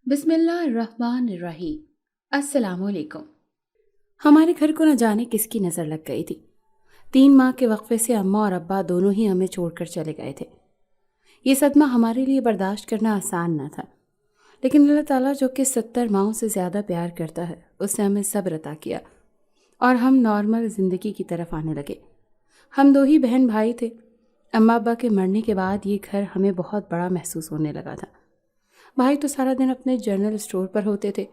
بسم اللہ الرحمن الرحیم۔ السلام علیکم۔ ہمارے گھر کو نہ جانے کس کی نظر لگ گئی تھی۔ 3 ماہ کے وقفے سے اماں اور ابا دونوں ہی ہمیں چھوڑ کر چلے گئے تھے۔ یہ صدمہ ہمارے لیے برداشت کرنا آسان نہ تھا، لیکن اللہ تعالیٰ جو کہ 70 ماہوں سے زیادہ پیار کرتا ہے، اس نے ہمیں صبر عطا کیا اور ہم نارمل زندگی کی طرف آنے لگے۔ ہم 2 ہی بہن بھائی تھے۔ اماں ابا کے مرنے کے بعد یہ گھر ہمیں بہت بڑا محسوس ہونے لگا تھا۔ بھائی تو سارا دن اپنے جنرل اسٹور پر ہوتے تھے۔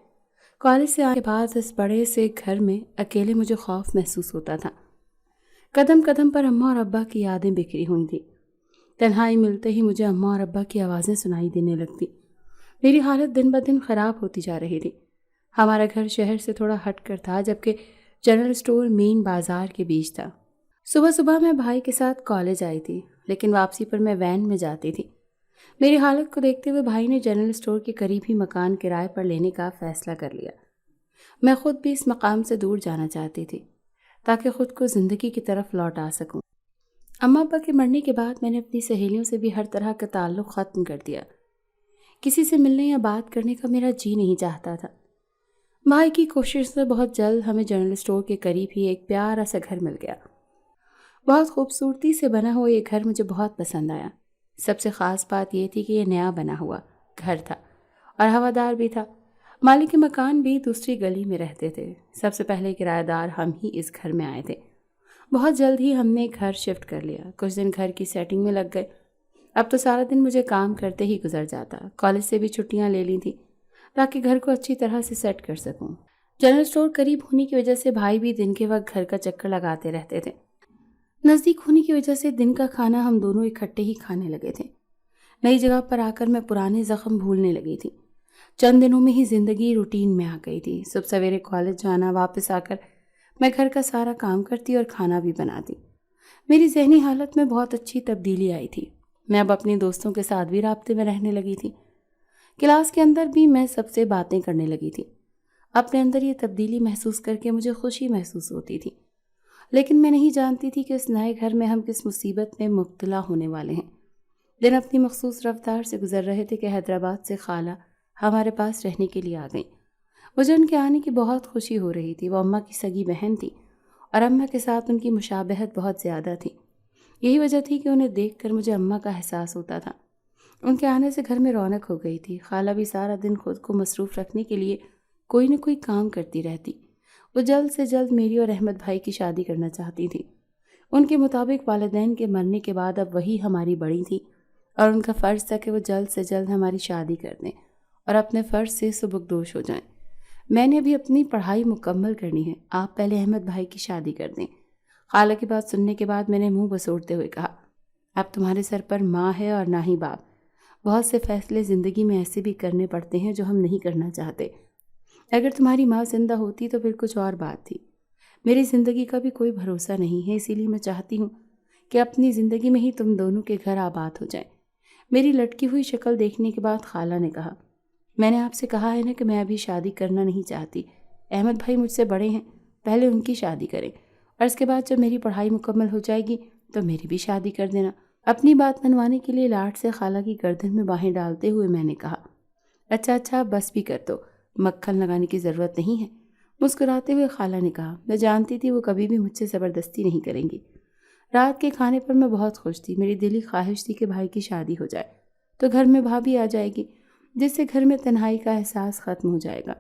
کالج سے آنے کے بعد اس بڑے سے گھر میں اکیلے مجھے خوف محسوس ہوتا تھا۔ قدم قدم پر اماں اور ابا کی یادیں بکھری ہوئی تھیں۔ تنہائی ملتے ہی مجھے اماں اور ابا کی آوازیں سنائی دینے لگتی۔ میری حالت دن بدن خراب ہوتی جا رہی تھی۔ ہمارا گھر شہر سے تھوڑا ہٹ کر تھا، جبکہ جنرل اسٹور مین بازار کے بیچ تھا۔ صبح صبح میں بھائی کے ساتھ کالج آئی تھی، لیکن واپسی پر میں وین میں جاتی تھی۔ میری حالت کو دیکھتے ہوئے بھائی نے جنرل اسٹور کے قریب ہی مکان کرائے پر لینے کا فیصلہ کر لیا۔ میں خود بھی اس مقام سے دور جانا چاہتی تھی تاکہ خود کو زندگی کی طرف لوٹا سکوں۔ اماں ابا کے مرنے کے بعد میں نے اپنی سہیلیوں سے بھی ہر طرح کا تعلق ختم کر دیا۔ کسی سے ملنے یا بات کرنے کا میرا جی نہیں چاہتا تھا۔ بھائی کی کوشش سے بہت جلد ہمیں جنرل اسٹور کے قریب ہی ایک پیارا سا گھر مل گیا۔ بہت خوبصورتی سے بنا ہوا یہ گھر مجھے بہت پسند آیا۔ سب سے خاص بات یہ تھی کہ یہ نیا بنا ہوا گھر تھا اور ہوادار بھی تھا۔ مالک مکان بھی دوسری گلی میں رہتے تھے۔ سب سے پہلے کرایہ دار ہم ہی اس گھر میں آئے تھے۔ بہت جلد ہی ہم نے گھر شفٹ کر لیا۔ کچھ دن گھر کی سیٹنگ میں لگ گئے۔ اب تو سارا دن مجھے کام کرتے ہی گزر جاتا۔ کالج سے بھی چھٹیاں لے لی تھیں تاکہ گھر کو اچھی طرح سے سیٹ کر سکوں۔ جنرل اسٹور قریب ہونے کی وجہ سے بھائی بھی دن کے وقت گھر کا چکر لگاتے رہتے تھے۔ نزدیک ہونے کی وجہ سے دن کا کھانا ہم دونوں اکٹھے ہی کھانے لگے تھے۔ نئی جگہ پر آ کر میں پرانے زخم بھولنے لگی تھی۔ چند دنوں میں ہی زندگی روٹین میں آ گئی تھی۔ صبح سویرے کالج جانا، واپس آ کر میں گھر کا سارا کام کرتی اور کھانا بھی بناتی۔ میری ذہنی حالت میں بہت اچھی تبدیلی آئی تھی۔ میں اب اپنے دوستوں کے ساتھ بھی رابطے میں رہنے لگی تھی۔ کلاس کے اندر بھی میں سب سے باتیں کرنے لگی تھی۔ اپنے اندر یہ تبدیلی محسوس کر کے مجھے خوشی محسوس ہوتی تھی، لیکن میں نہیں جانتی تھی کہ اس نئے گھر میں ہم کس مصیبت میں مبتلا ہونے والے ہیں۔ دن اپنی مخصوص رفتار سے گزر رہے تھے کہ حیدرآباد سے خالہ ہمارے پاس رہنے کے لیے آ گئیں۔ مجھے ان کے آنے کی بہت خوشی ہو رہی تھی۔ وہ اماں کی سگی بہن تھی اور اماں کے ساتھ ان کی مشابہت بہت زیادہ تھی۔ یہی وجہ تھی کہ انہیں دیکھ کر مجھے اماں کا احساس ہوتا تھا۔ ان کے آنے سے گھر میں رونق ہو گئی تھی۔ خالہ بھی سارا دن خود کو مصروف رکھنے کے لیے کوئی نہ کوئی کام کرتی رہتی۔ وہ جلد سے جلد میری اور احمد بھائی کی شادی کرنا چاہتی تھی۔ ان کے مطابق والدین کے مرنے کے بعد اب وہی ہماری بڑی تھی اور ان کا فرض تھا کہ وہ جلد سے جلد ہماری شادی کر دیں اور اپنے فرض سے سبکدوش ہو جائیں۔ میں نے ابھی اپنی پڑھائی مکمل کرنی ہے، آپ پہلے احمد بھائی کی شادی کر دیں۔ خالہ کی بات سننے کے بعد میں نے منہ بسوڑتے ہوئے کہا، اب تمہارے سر پر ماں ہے اور نہ ہی باپ۔ بہت سے فیصلے زندگی میں ایسے بھی کرنے پڑتے ہیں جو ہم نہیں کرنا چاہتے۔ اگر تمہاری ماں زندہ ہوتی تو پھر کچھ اور بات تھی۔ میری زندگی کا بھی کوئی بھروسہ نہیں ہے، اسی لیے میں چاہتی ہوں کہ اپنی زندگی میں ہی تم دونوں کے گھر آباد ہو جائیں۔ میری لٹکی ہوئی شکل دیکھنے کے بعد خالہ نے کہا، میں نے آپ سے کہا ہے نا کہ میں ابھی شادی کرنا نہیں چاہتی۔ احمد بھائی مجھ سے بڑے ہیں، پہلے ان کی شادی کریں اور اس کے بعد جب میری پڑھائی مکمل ہو جائے گی تو میری بھی شادی کر دینا۔ اپنی بات منوانے کے لیے لاڈ سے خالہ کی گردن میں باہیں ڈالتے ہوئے میں نے کہا، اچھا بس بھی کر دو، مکھن لگانے کی ضرورت نہیں ہے۔ مسکراتے ہوئے خالہ نے کہا، میں جانتی تھی وہ کبھی بھی مجھ سے زبردستی نہیں کریں گی۔ رات کے کھانے پر میں بہت خوش تھی۔ میری دلی خواہش تھی کہ بھائی کی شادی ہو جائے تو گھر میں بھابھی آ جائے گی، جس سے گھر میں تنہائی کا احساس ختم ہو جائے گا۔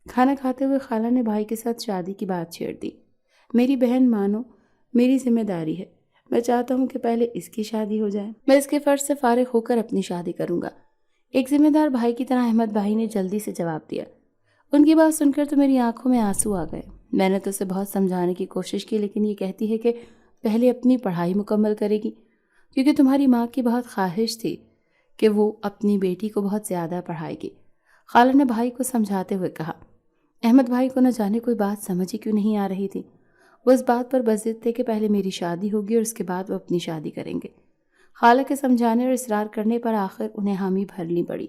کھانا کھاتے ہوئے خالہ نے بھائی کے ساتھ شادی کی بات چھیڑ دی۔ میری بہن مانو، میری ذمہ داری ہے، میں چاہتا ہوں کہ پہلے اس کی شادی ہو جائے، میں اس کے فرض سے فارغ ہو کر اپنی شادی کروں گا۔ ایک ذمہ دار بھائی کی طرح احمد بھائی نے جلدی سے جواب دیا۔ ان کی بات سن کر تو میری آنکھوں میں آنسو آ گئے۔ میں نے تو اسے بہت سمجھانے کی کوشش کی، لیکن یہ کہتی ہے کہ پہلے اپنی پڑھائی مکمل کرے گی، کیونکہ تمہاری ماں کی بہت خواہش تھی کہ وہ اپنی بیٹی کو بہت زیادہ پڑھائے گی۔ خالہ نے بھائی کو سمجھاتے ہوئے کہا۔ احمد بھائی کو نہ جانے کوئی بات سمجھ ہی کیوں نہیں آ رہی تھی۔ وہ اس بات پر بضد تھے کہ پہلے میری شادی ہوگی اور اس کے بعد وہ اپنی شادی کریں گے۔ خالہ کے سمجھانے اور اصرار کرنے پر آخر انہیں حامی بھرنی پڑی۔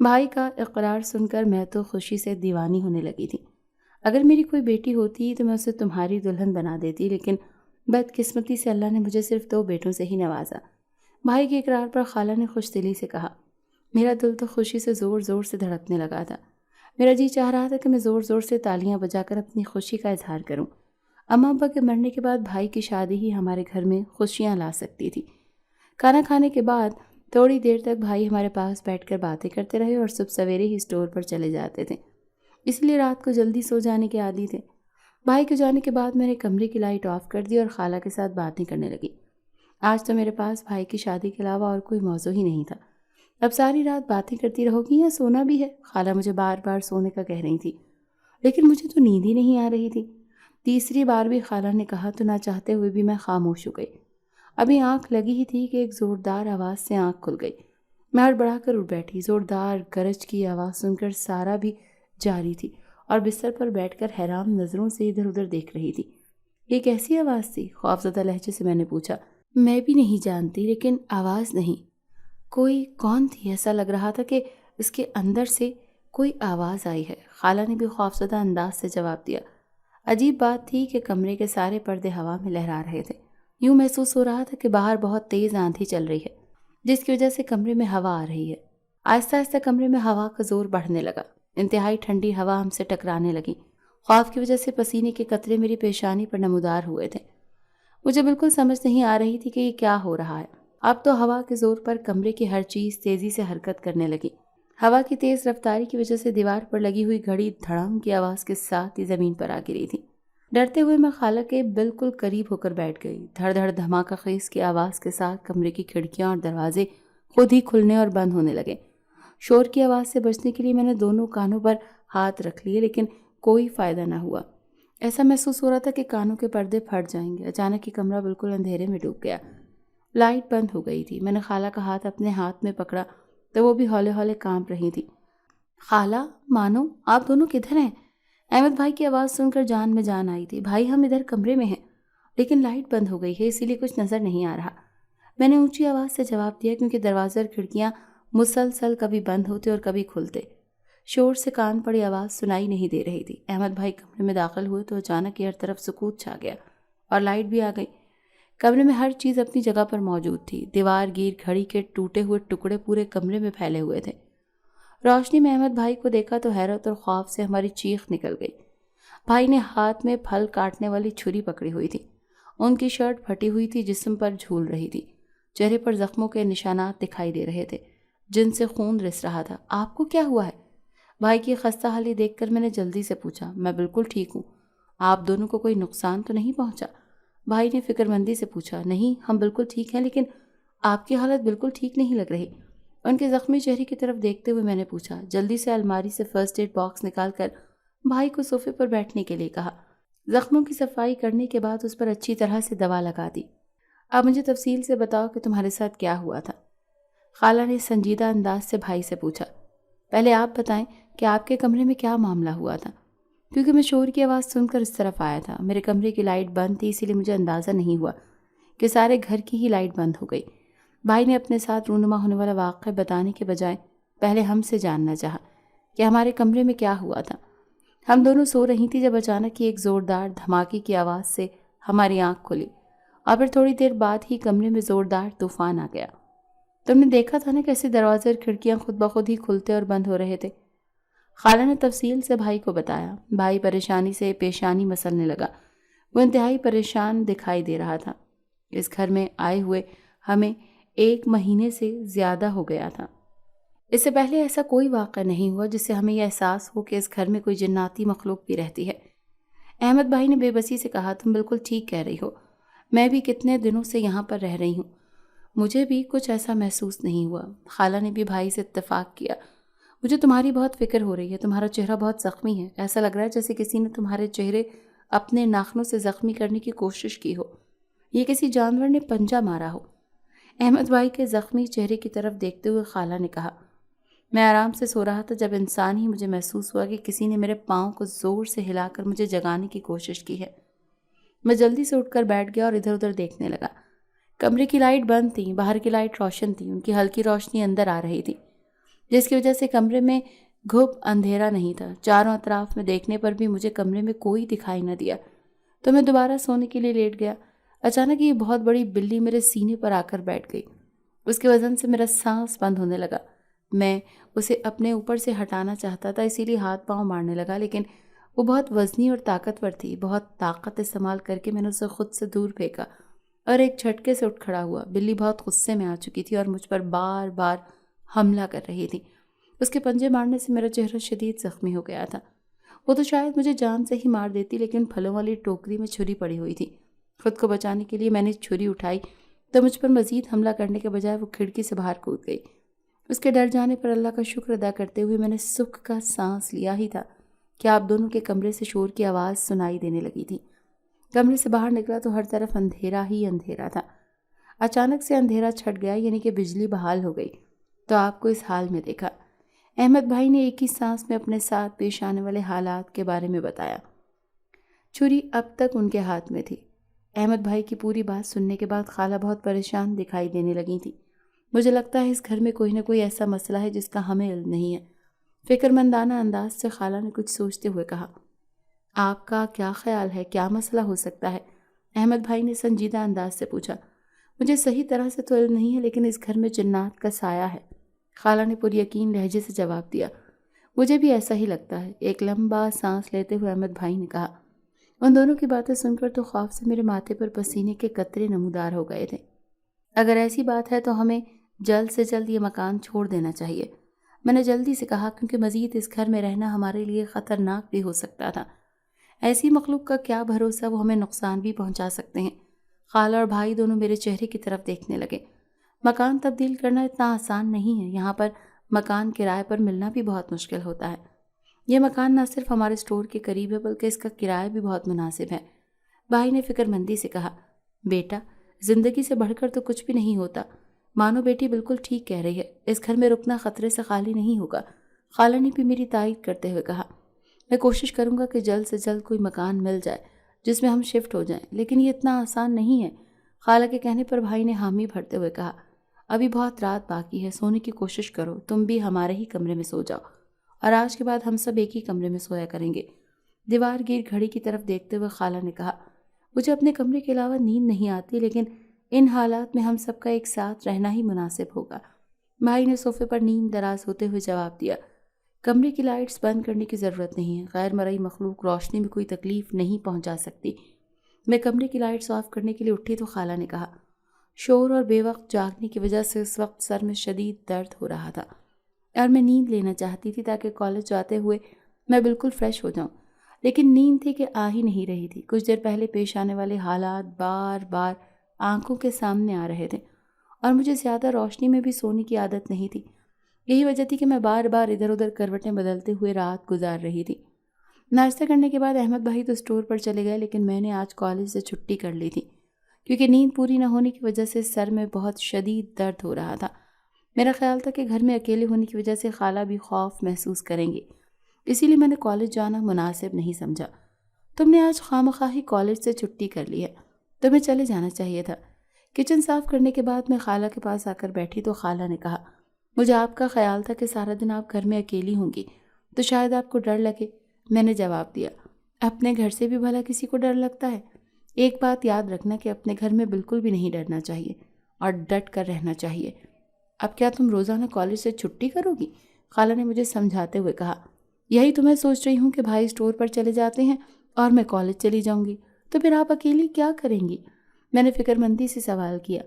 بھائی کا اقرار سن کر میں تو خوشی سے دیوانی ہونے لگی تھی۔ اگر میری کوئی بیٹی ہوتی تو میں اسے تمہاری دلہن بنا دیتی، لیکن بدقسمتی سے اللہ نے مجھے صرف 2 بیٹوں سے ہی نوازا۔ بھائی کے اقرار پر خالہ نے خوش دلی سے کہا، میرا دل تو خوشی سے زور زور سے دھڑکنے لگا تھا۔ میرا جی چاہ رہا تھا کہ میں زور زور سے تالیاں بجا کر اپنی خوشی کا اظہار کروں۔ اماں ابا کے مرنے کے بعد بھائی کی شادی ہی ہمارے گھر میں خوشیاں لا سکتی تھی۔ کھانا کھانے کے بعد تھوڑی دیر تک بھائی ہمارے پاس بیٹھ کر باتیں کرتے رہے اور صبح سویرے ہی اسٹور پر چلے جاتے تھے، اس لیے رات کو جلدی سو جانے کے عادی تھے۔ بھائی کے جانے کے بعد میں نے کمرے کی لائٹ آف کر دی اور خالہ کے ساتھ باتیں کرنے لگی۔ آج تو میرے پاس بھائی کی شادی کے علاوہ اور کوئی موضوع ہی نہیں تھا۔ اب ساری رات باتیں کرتی رہو گی یا سونا بھی ہے؟ خالہ مجھے بار بار سونے کا کہہ رہی تھی، لیکن مجھے تو نیند ہی نہیں آ رہی تھی۔ تیسری بار بھی خالہ نے کہا تو نہ چاہتے ہوئے بھی میں خاموش ہو گئی۔ ابھی آنکھ لگی ہی تھی کہ ایک زوردار آواز سے آنکھ کھل گئی۔ میں ہڑبڑا کر اٹھ بیٹھی۔ زوردار گرج کی آواز سن کر سارا بھی جاری تھی اور بستر پر بیٹھ کر حیران نظروں سے ادھر ادھر دیکھ رہی تھی۔ یہ کیسی آواز تھی؟ خوفزدہ لہجے سے میں نے پوچھا۔ میں بھی نہیں جانتی، لیکن آواز نہیں، کوئی کون تھی؟ ایسا لگ رہا تھا کہ اس کے اندر سے کوئی آواز آئی ہے، خالہ نے بھی خوفزدہ انداز سے جواب دیا۔ عجیب بات تھی کہ کمرے کے سارے پردے ہوا میں لہرا رہے تھے۔ یوں محسوس ہو رہا تھا کہ باہر بہت تیز آندھی چل رہی ہے، جس کی وجہ سے کمرے میں ہوا آ رہی ہے۔ آہستہ آہستہ کمرے میں ہوا کا زور بڑھنے لگا، انتہائی ٹھنڈی ہوا ہم سے ٹکرانے لگی۔ خوف کی وجہ سے پسینے کے قطرے میری پیشانی پر نمودار ہوئے تھے۔ مجھے بالکل سمجھ نہیں آ رہی تھی کہ یہ کیا ہو رہا ہے۔ اب تو ہوا کے زور پر کمرے کی ہر چیز تیزی سے حرکت کرنے لگی۔ ہوا کی تیز رفتاری کی وجہ سے دیوار پر لگی ہوئی گھڑی دھڑام کی آواز کے ساتھ ہی زمین پر آ گری تھی۔ ڈرتے ہوئے میں خالہ کے بالکل قریب ہو کر بیٹھ گئی۔ دھڑ دھڑ دھماکہ خیز کی آواز کے ساتھ کمرے کی کھڑکیاں اور دروازے خود ہی کھلنے اور بند ہونے لگے۔ شور کی آواز سے بچنے کے لیے میں نے دونوں کانوں پر ہاتھ رکھ لیے، لیکن کوئی فائدہ نہ ہوا۔ ایسا محسوس ہو رہا تھا کہ کانوں کے پردے پھٹ جائیں گے۔ اچانک ہی کمرہ بالکل اندھیرے میں ڈوب گیا۔ لائٹ بند ہو گئی تھی۔ میں نے خالہ کا ہاتھ اپنے ہاتھ میں پکڑا تو وہ بھی ہولے ہولے کانپ رہی تھی۔ خالہ، مانو، آپ دونوں کدھر ہیں؟ احمد بھائی کی آواز سن کر جان میں جان آئی تھی۔ بھائی، ہم ادھر کمرے میں ہیں، لیکن لائٹ بند ہو گئی ہے، اسی لیے کچھ نظر نہیں آ رہا۔ میں نے اونچی آواز سے جواب دیا، کیونکہ دروازے اور کھڑکیاں مسلسل کبھی بند ہوتے اور کبھی کھلتے۔ شور سے کان پڑی آواز سنائی نہیں دے رہی تھی۔ احمد بھائی کمرے میں داخل ہوئے تو اچانک ہر طرف سکوت چھا گیا اور لائٹ بھی آ گئی۔ کمرے میں ہر چیز اپنی جگہ پر موجود تھی۔ دیوار گیر گھڑی کے ٹوٹے ہوئے ٹکڑے پورے کمرے میں پھیلے ہوئے تھے۔ روشنی میں احمد بھائی کو دیکھا تو حیرت اور خوف سے ہماری چیخ نکل گئی۔ بھائی نے ہاتھ میں پھل کاٹنے والی چھری پکڑی ہوئی تھی۔ ان کی شرٹ پھٹی ہوئی تھی، جسم پر جھول رہی تھی۔ چہرے پر زخموں کے نشانات دکھائی دے رہے تھے، جن سے خون رس رہا تھا۔ آپ کو کیا ہوا ہے؟ بھائی کی خستہ حالی دیکھ کر میں نے جلدی سے پوچھا۔ میں بالکل ٹھیک ہوں، آپ دونوں کو کوئی نقصان تو نہیں پہنچا؟ بھائی نے فکر مندی سے پوچھا۔ نہیں، ہم بالکل ٹھیک ہیں، لیکن آپ کی حالت بالکل ٹھیک نہیں لگ رہی۔ ان کے زخمی چہرے کی طرف دیکھتے ہوئے میں نے پوچھا۔ جلدی سے الماری سے فرسٹ ایڈ باکس نکال کر بھائی کو صوفے پر بیٹھنے کے لیے کہا۔ زخموں کی صفائی کرنے کے بعد اس پر اچھی طرح سے دوا لگا دی۔ اب مجھے تفصیل سے بتاؤ کہ تمہارے ساتھ کیا ہوا تھا؟ خالہ نے سنجیدہ انداز سے بھائی سے پوچھا۔ پہلے آپ بتائیں کہ آپ کے کمرے میں کیا معاملہ ہوا تھا، کیونکہ میں شور کی آواز سن کر اس طرف آیا تھا۔ میرے کمرے کی لائٹ بند تھی، اسی لیے مجھے اندازہ نہیں ہوا کہ سارے گھر کی ہی لائٹ بند ہو گئی۔ بھائی نے اپنے ساتھ رونما ہونے والا واقعہ بتانے کے بجائے پہلے ہم سے جاننا چاہا کہ ہمارے کمرے میں کیا ہوا تھا۔ ہم دونوں سو رہی تھی جب اچانک ہی ایک زوردار دھماکے کی آواز سے ہماری آنکھ کھلی اور پھر تھوڑی دیر بعد ہی کمرے میں زوردار طوفان آ گیا۔ تم نے دیکھا تھا نا کیسے دروازے اور کھڑکیاں خود بخود ہی کھلتے اور بند ہو رہے تھے؟ خالہ نے تفصیل سے بھائی کو بتایا۔ بھائی پریشانی سے پیشانی مسلنے لگا۔ وہ انتہائی پریشان دکھائی دے رہا تھا۔ اس گھر میں آئے ہوئے ہمیں 1 مہینے سے زیادہ ہو گیا تھا۔ اس سے پہلے ایسا کوئی واقعہ نہیں ہوا جس سے ہمیں یہ احساس ہو کہ اس گھر میں کوئی جناتی مخلوق بھی رہتی ہے۔ احمد بھائی نے بے بسی سے کہا۔ تم بالکل ٹھیک کہہ رہی ہو، میں بھی کتنے دنوں سے یہاں پر رہ رہی ہوں، مجھے بھی کچھ ایسا محسوس نہیں ہوا۔ خالہ نے بھی بھائی سے اتفاق کیا۔ مجھے تمہاری بہت فکر ہو رہی ہے، تمہارا چہرہ بہت زخمی ہے، ایسا لگ رہا ہے جیسے کسی نے تمہارے چہرے اپنے ناخنوں سے زخمی کرنے کی کوشش کی ہو، یہ کسی جانور نے پنجہ مارا ہو۔ احمد بھائی کے زخمی چہرے کی طرف دیکھتے ہوئے خالہ نے کہا۔ میں آرام سے سو رہا تھا جب انسان ہی مجھے محسوس ہوا کہ کسی نے میرے پاؤں کو زور سے ہلا کر مجھے جگانے کی کوشش کی ہے۔ میں جلدی سے اٹھ کر بیٹھ گیا اور ادھر ادھر دیکھنے لگا۔ کمرے کی لائٹ بند تھی، باہر کی لائٹ روشن تھی، ان کی ہلکی روشنی اندر آ رہی تھی، جس کی وجہ سے کمرے میں گھپ اندھیرا نہیں تھا۔ چاروں اطراف میں دیکھنے پر بھی مجھے کمرے میں کوئی دکھائی نہ دیا تو میں دوبارہ سونے کے لیے لیٹ گیا۔ اچانک یہ بہت بڑی بلی میرے سینے پر آ کر بیٹھ گئی۔ اس کے وزن سے میرا سانس بند ہونے لگا۔ میں اسے اپنے اوپر سے ہٹانا چاہتا تھا، اسی لیے ہاتھ پاؤں مارنے لگا، لیکن وہ بہت وزنی اور طاقتور تھی۔ بہت طاقت استعمال کر کے میں نے اسے خود سے دور پھینکا اور ایک جھٹکے سے اٹھ کھڑا ہوا۔ بلی بہت غصے میں آ چکی تھی اور مجھ پر بار بار حملہ کر رہی تھی۔ اس کے پنجے مارنے سے میرا چہرہ شدید زخمی ہو گیا تھا۔ وہ تو شاید مجھے جان سے ہی مار دیتی، لیکن پھلوں والی ٹوکری میں چھری پڑی ہوئی تھی۔ خود کو بچانے کے لیے میں نے چھری اٹھائی تو مجھ پر مزید حملہ کرنے کے بجائے وہ کھڑکی سے باہر کود گئی۔ اس کے ڈر جانے پر اللہ کا شکر ادا کرتے ہوئے میں نے سکھ کا سانس لیا ہی تھا کہ آپ دونوں کے کمرے سے شور کی آواز سنائی دینے لگی تھی۔ کمرے سے باہر نکلا تو ہر طرف اندھیرا ہی اندھیرا تھا۔ اچانک سے اندھیرا چھٹ گیا، یعنی کہ بجلی بحال ہو گئی تو آپ کو اس حال میں دیکھا۔ احمد بھائی نے ایک ہی سانس میں اپنے ساتھ پیش آنے والے حالات کے بارے میں بتایا۔ چھری اب تک ان کے ہاتھ میں تھی۔ احمد بھائی کی پوری بات سننے کے بعد خالہ بہت پریشان دکھائی دینے لگی تھی۔ مجھے لگتا ہے اس گھر میں کوئی نہ کوئی ایسا مسئلہ ہے جس کا ہمیں علم نہیں ہے۔ فکر مندانہ انداز سے خالہ نے کچھ سوچتے ہوئے کہا، آپ کا کیا خیال ہے، کیا مسئلہ ہو سکتا ہے؟ احمد بھائی نے سنجیدہ انداز سے پوچھا۔ مجھے صحیح طرح سے تو علم نہیں ہے، لیکن اس گھر میں جنات کا سایہ ہے، خالہ نے پر یقین لہجے سے جواب دیا۔ مجھے بھی ایسا ہی لگتا ہے، ایک لمبا سانس لیتے ہوئے احمد بھائی نے کہا۔ ان دونوں کی باتیں سن کر تو خوف سے میرے ماتھے پر پسینے کے قطرے نمودار ہو گئے تھے۔ اگر ایسی بات ہے تو ہمیں جلد سے جلد یہ مکان چھوڑ دینا چاہیے، میں نے جلدی سے کہا، کیونکہ مزید اس گھر میں رہنا ہمارے لیے خطرناک بھی ہو سکتا تھا۔ ایسی مخلوق کا کیا بھروسہ، وہ ہمیں نقصان بھی پہنچا سکتے ہیں۔ خالہ اور بھائی دونوں میرے چہرے کی طرف دیکھنے لگے۔ مکان تبدیل کرنا اتنا آسان نہیں ہے، یہاں پر مکان کرائے پر ملنا بھی بہت مشکل ہوتا ہے۔ یہ مکان نہ صرف ہمارے اسٹور کے قریب ہے بلکہ اس کا کرایہ بھی بہت مناسب ہے، بھائی نے فکر مندی سے کہا۔ بیٹا، زندگی سے بڑھ کر تو کچھ بھی نہیں ہوتا۔ مانو بیٹی بالکل ٹھیک کہہ رہی ہے، اس گھر میں رکنا خطرے سے خالی نہیں ہوگا، خالہ نے بھی میری تائید کرتے ہوئے کہا۔ میں کوشش کروں گا کہ جلد سے جلد کوئی مکان مل جائے جس میں ہم شفٹ ہو جائیں، لیکن یہ اتنا آسان نہیں ہے، خالہ کے کہنے پر بھائی نے حامی بھرتے ہوئے کہا۔ ابھی بہت رات باقی ہے، سونے کی کوشش کرو، تم بھی ہمارے ہی کمرے میں سو جاؤ، اور آج کے بعد ہم سب ایک ہی کمرے میں سویا کریں گے۔ دیوار گیر گھڑی کی طرف دیکھتے ہوئے خالہ نے کہا، مجھے اپنے کمرے کے علاوہ نیند نہیں آتی، لیکن ان حالات میں ہم سب کا ایک ساتھ رہنا ہی مناسب ہوگا۔ بھائی نے صوفے پر نیند دراز ہوتے ہوئے جواب دیا۔ کمرے کی لائٹس بند کرنے کی ضرورت نہیں ہے، غیر مرئی مخلوق روشنی میں کوئی تکلیف نہیں پہنچا سکتی۔ میں کمرے کی لائٹس آف کرنے کے لیے اٹھی تو خالہ نے کہا۔ شور اور بے وقت جاگنے کی وجہ سے اس وقت سر میں شدید درد ہو رہا تھا اور میں نیند لینا چاہتی تھی تاکہ کالج جاتے ہوئے میں بالکل فریش ہو جاؤں، لیکن نیند تھی کہ آ ہی نہیں رہی تھی۔ کچھ دیر پہلے پیش آنے والے حالات بار بار آنکھوں کے سامنے آ رہے تھے اور مجھے زیادہ روشنی میں بھی سونے کی عادت نہیں تھی۔ یہی وجہ تھی کہ میں بار بار ادھر ادھر کروٹیں بدلتے ہوئے رات گزار رہی تھی۔ ناشتہ کرنے کے بعد احمد بھائی تو اسٹور پر چلے گئے، لیکن میں نے آج کالج سے چھٹی کر لی تھی کیونکہ نیند پوری نہ ہونے کی وجہ سے سر میں بہت شدید درد ہو رہا تھا۔ میرا خیال تھا کہ گھر میں اکیلے ہونے کی وجہ سے خالہ بھی خوف محسوس کریں گی، اسی لیے میں نے کالج جانا مناسب نہیں سمجھا۔ تم نے آج خواہ ہی کالج سے چھٹی کر لی ہے، تمہیں چلے جانا چاہیے تھا۔ کچن صاف کرنے کے بعد میں خالہ کے پاس آ کر بیٹھی تو خالہ نے کہا، مجھے آپ کا خیال تھا کہ سارا دن آپ گھر میں اکیلی ہوں گی تو شاید آپ کو ڈر لگے۔ میں نے جواب دیا، اپنے گھر سے بھی بھلا کسی کو ڈر لگتا ہے؟ ایک بات یاد رکھنا کہ اپنے گھر میں بالکل بھی نہیں ڈرنا چاہیے اور ڈٹ کر رہنا چاہیے۔ اب کیا تم روزانہ کالج سے چھٹی کرو گی؟ خالہ نے مجھے سمجھاتے ہوئے کہا۔ یہی تو میں سوچ رہی ہوں کہ بھائی اسٹور پر چلے جاتے ہیں اور میں کالج چلی جاؤں گی، تو پھر آپ اکیلی کیا کریں گی؟ میں نے فکر مندی سے سوال کیا۔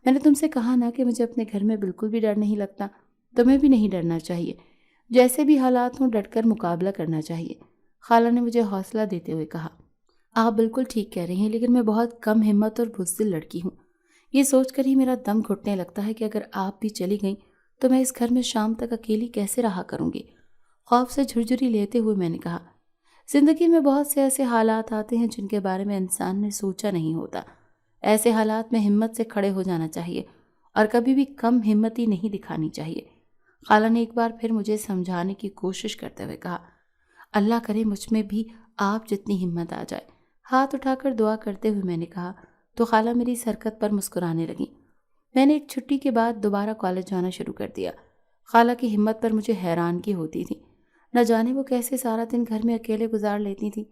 میں نے تم سے کہا نا کہ مجھے اپنے گھر میں بالکل بھی ڈر نہیں لگتا، تمہیں بھی نہیں ڈرنا چاہیے، جیسے بھی حالات ہوں ڈٹ کر مقابلہ کرنا چاہیے، خالہ نے مجھے حوصلہ دیتے ہوئے کہا۔ آپ بالکل ٹھیک کہہ رہی ہیں، لیکن میں بہت کم ہمت اور بزدل لڑکی ہوں، یہ سوچ کر ہی میرا دم گھٹنے لگتا ہے کہ اگر آپ بھی چلی گئیں تو میں اس گھر میں شام تک اکیلی کیسے رہا کروں گی؟ خوف سے جھرجھری لیتے ہوئے میں نے کہا، زندگی میں بہت سے ایسے حالات آتے ہیں جن کے بارے میں انسان نے سوچا نہیں ہوتا، ایسے حالات میں ہمت سے کھڑے ہو جانا چاہیے اور کبھی بھی کم ہمتی نہیں دکھانی چاہیے۔ خالہ نے ایک بار پھر مجھے سمجھانے کی کوشش کرتے ہوئے کہا، اللہ کرے مجھ میں بھی آپ جتنی ہمت آ جائے۔ ہاتھ اٹھا کر دعا کرتے ہوئے میں نے کہا تو خالہ میری اس حرکت پر مسکرانے لگی۔ میں نے ایک چھٹی کے بعد دوبارہ کالج جانا شروع کر دیا۔ خالہ کی ہمت پر مجھے حیرانگی ہوتی تھی، نہ جانے وہ کیسے سارا دن گھر میں اکیلے گزار لیتی تھی۔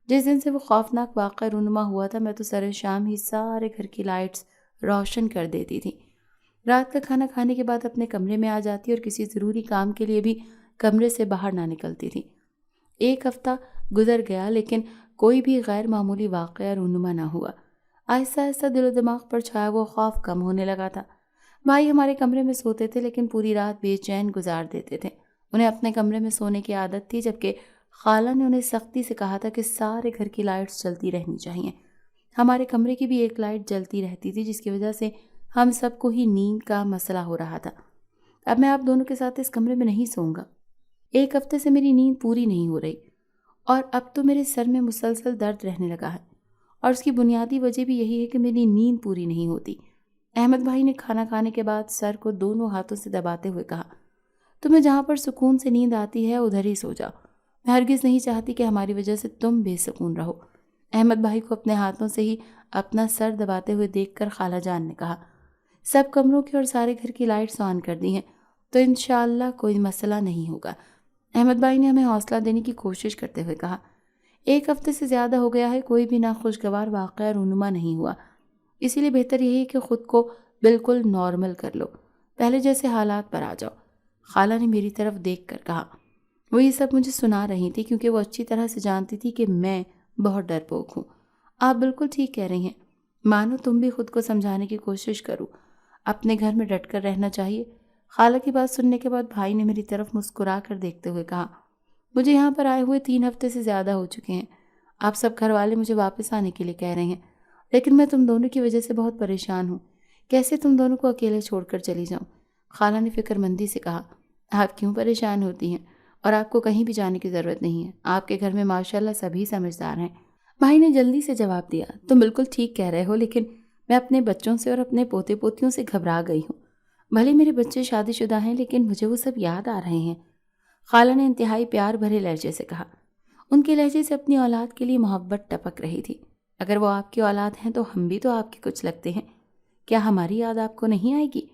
جس دن سے وہ خوفناک واقعہ رونما ہوا تھا، میں تو سر شام ہی سارے گھر کی لائٹس روشن کر دیتی تھی۔ رات کا کھانا کھانے کے بعد اپنے کمرے میں آ جاتی اور کسی ضروری کام کے لیے بھی کمرے سے باہر نہ نکلتی تھی۔ ایک ہفتہ گزر گیا لیکن کوئی بھی غیر معمولی واقعہ رونما نہ ہوا۔ آہستہ آہستہ دل و دماغ پر چھایا وہ خوف کم ہونے لگا تھا۔ بھائی ہمارے کمرے میں سوتے تھے لیکن پوری رات بے چین گزار دیتے تھے۔ انہیں اپنے کمرے میں سونے کی عادت تھی، جبکہ خالہ نے انہیں سختی سے کہا تھا کہ سارے گھر کی لائٹس جلتی رہنی چاہیے۔ ہمارے کمرے کی بھی ایک لائٹ جلتی رہتی تھی، جس کی وجہ سے ہم سب کو ہی نیند کا مسئلہ ہو رہا تھا۔ اب میں آپ دونوں کے ساتھ اس کمرے میں نہیں سوؤں گا۔ ایک ہفتے سے میری نیند پوری نہیں ہو رہی اور اب تو میرے سر میں مسلسل درد رہنے لگا ہے، اور اس کی بنیادی وجہ بھی یہی ہے کہ میری نیند پوری نہیں ہوتی۔ احمد بھائی نے کھانا کھانے کے بعد سر کو دونوں ہاتھوں سے دباتے ہوئے کہا، تمہیں جہاں پر سکون سے نیند آتی ہے ادھر ہی سو جاؤ۔ میں ہرگز نہیں چاہتی کہ ہماری وجہ سے تم بے سکون رہو۔ احمد بھائی کو اپنے ہاتھوں سے ہی اپنا سر دباتے ہوئے دیکھ کر خالہ جان نے کہا، سب کمروں کی اور سارے گھر کی لائٹس آن کر دی ہیں تو انشاءاللہ کوئی مسئلہ نہیں ہوگا۔ احمد بھائی نے ہمیں حوصلہ دینے کی کوشش کرتے ہوئے کہا، ایک ہفتے سے زیادہ ہو گیا ہے، کوئی بھی ناخوشگوار واقعہ رونما نہیں ہوا، اسی لیے بہتر یہی ہے کہ خود کو بالکل نارمل کر لو، پہلے جیسے حالات پر آ جاؤ۔ خالہ نے میری طرف دیکھ کر کہا۔ وہ یہ سب مجھے سنا رہی تھی کیونکہ وہ اچھی طرح سے جانتی تھی کہ میں بہت ڈرپوک ہوں۔ آپ بالکل ٹھیک کہہ رہی ہیں، مانو تم بھی خود کو سمجھانے کی کوشش کرو، اپنے گھر میں ڈٹ کر رہنا چاہیے۔ خالہ کی بات سننے کے بعد بھائی نے میری طرف مسکرا کر دیکھتے ہوئے کہا، مجھے یہاں پر آئے ہوئے 3 ہفتے سے زیادہ ہو چکے ہیں۔ آپ سب گھر والے مجھے واپس آنے کے لیے کہہ رہے ہیں، لیکن میں تم دونوں کی وجہ سے بہت پریشان ہوں۔ کیسے تم دونوں کو اکیلے چھوڑ کر چلی جاؤں؟ خالہ نے فکر مندی سے کہا، آپ کیوں پریشان ہوتی ہیں؟ اور آپ کو کہیں بھی جانے کی ضرورت نہیں ہے، آپ کے گھر میں ماشاءاللہ سبھی سمجھدار ہیں۔ بھائی نے جلدی سے جواب دیا، تم بالکل ٹھیک کہہ رہے ہو، لیکن میں اپنے بچوں سے اور اپنے پوتے پوتیوں سے گھبرا گئی ہوں۔ بھلے میرے بچے شادی شدہ ہیں لیکن مجھے وہ سب یاد آ رہے ہیں۔ خالہ نے انتہائی پیار بھرے لہجے سے کہا۔ ان کے لہجے سے اپنی اولاد کے لیے محبت ٹپک رہی تھی۔ اگر وہ آپ کی اولاد ہیں تو ہم بھی تو آپ کے کچھ لگتے ہیں، کیا ہماری یاد آپ کو نہیں آئے گی؟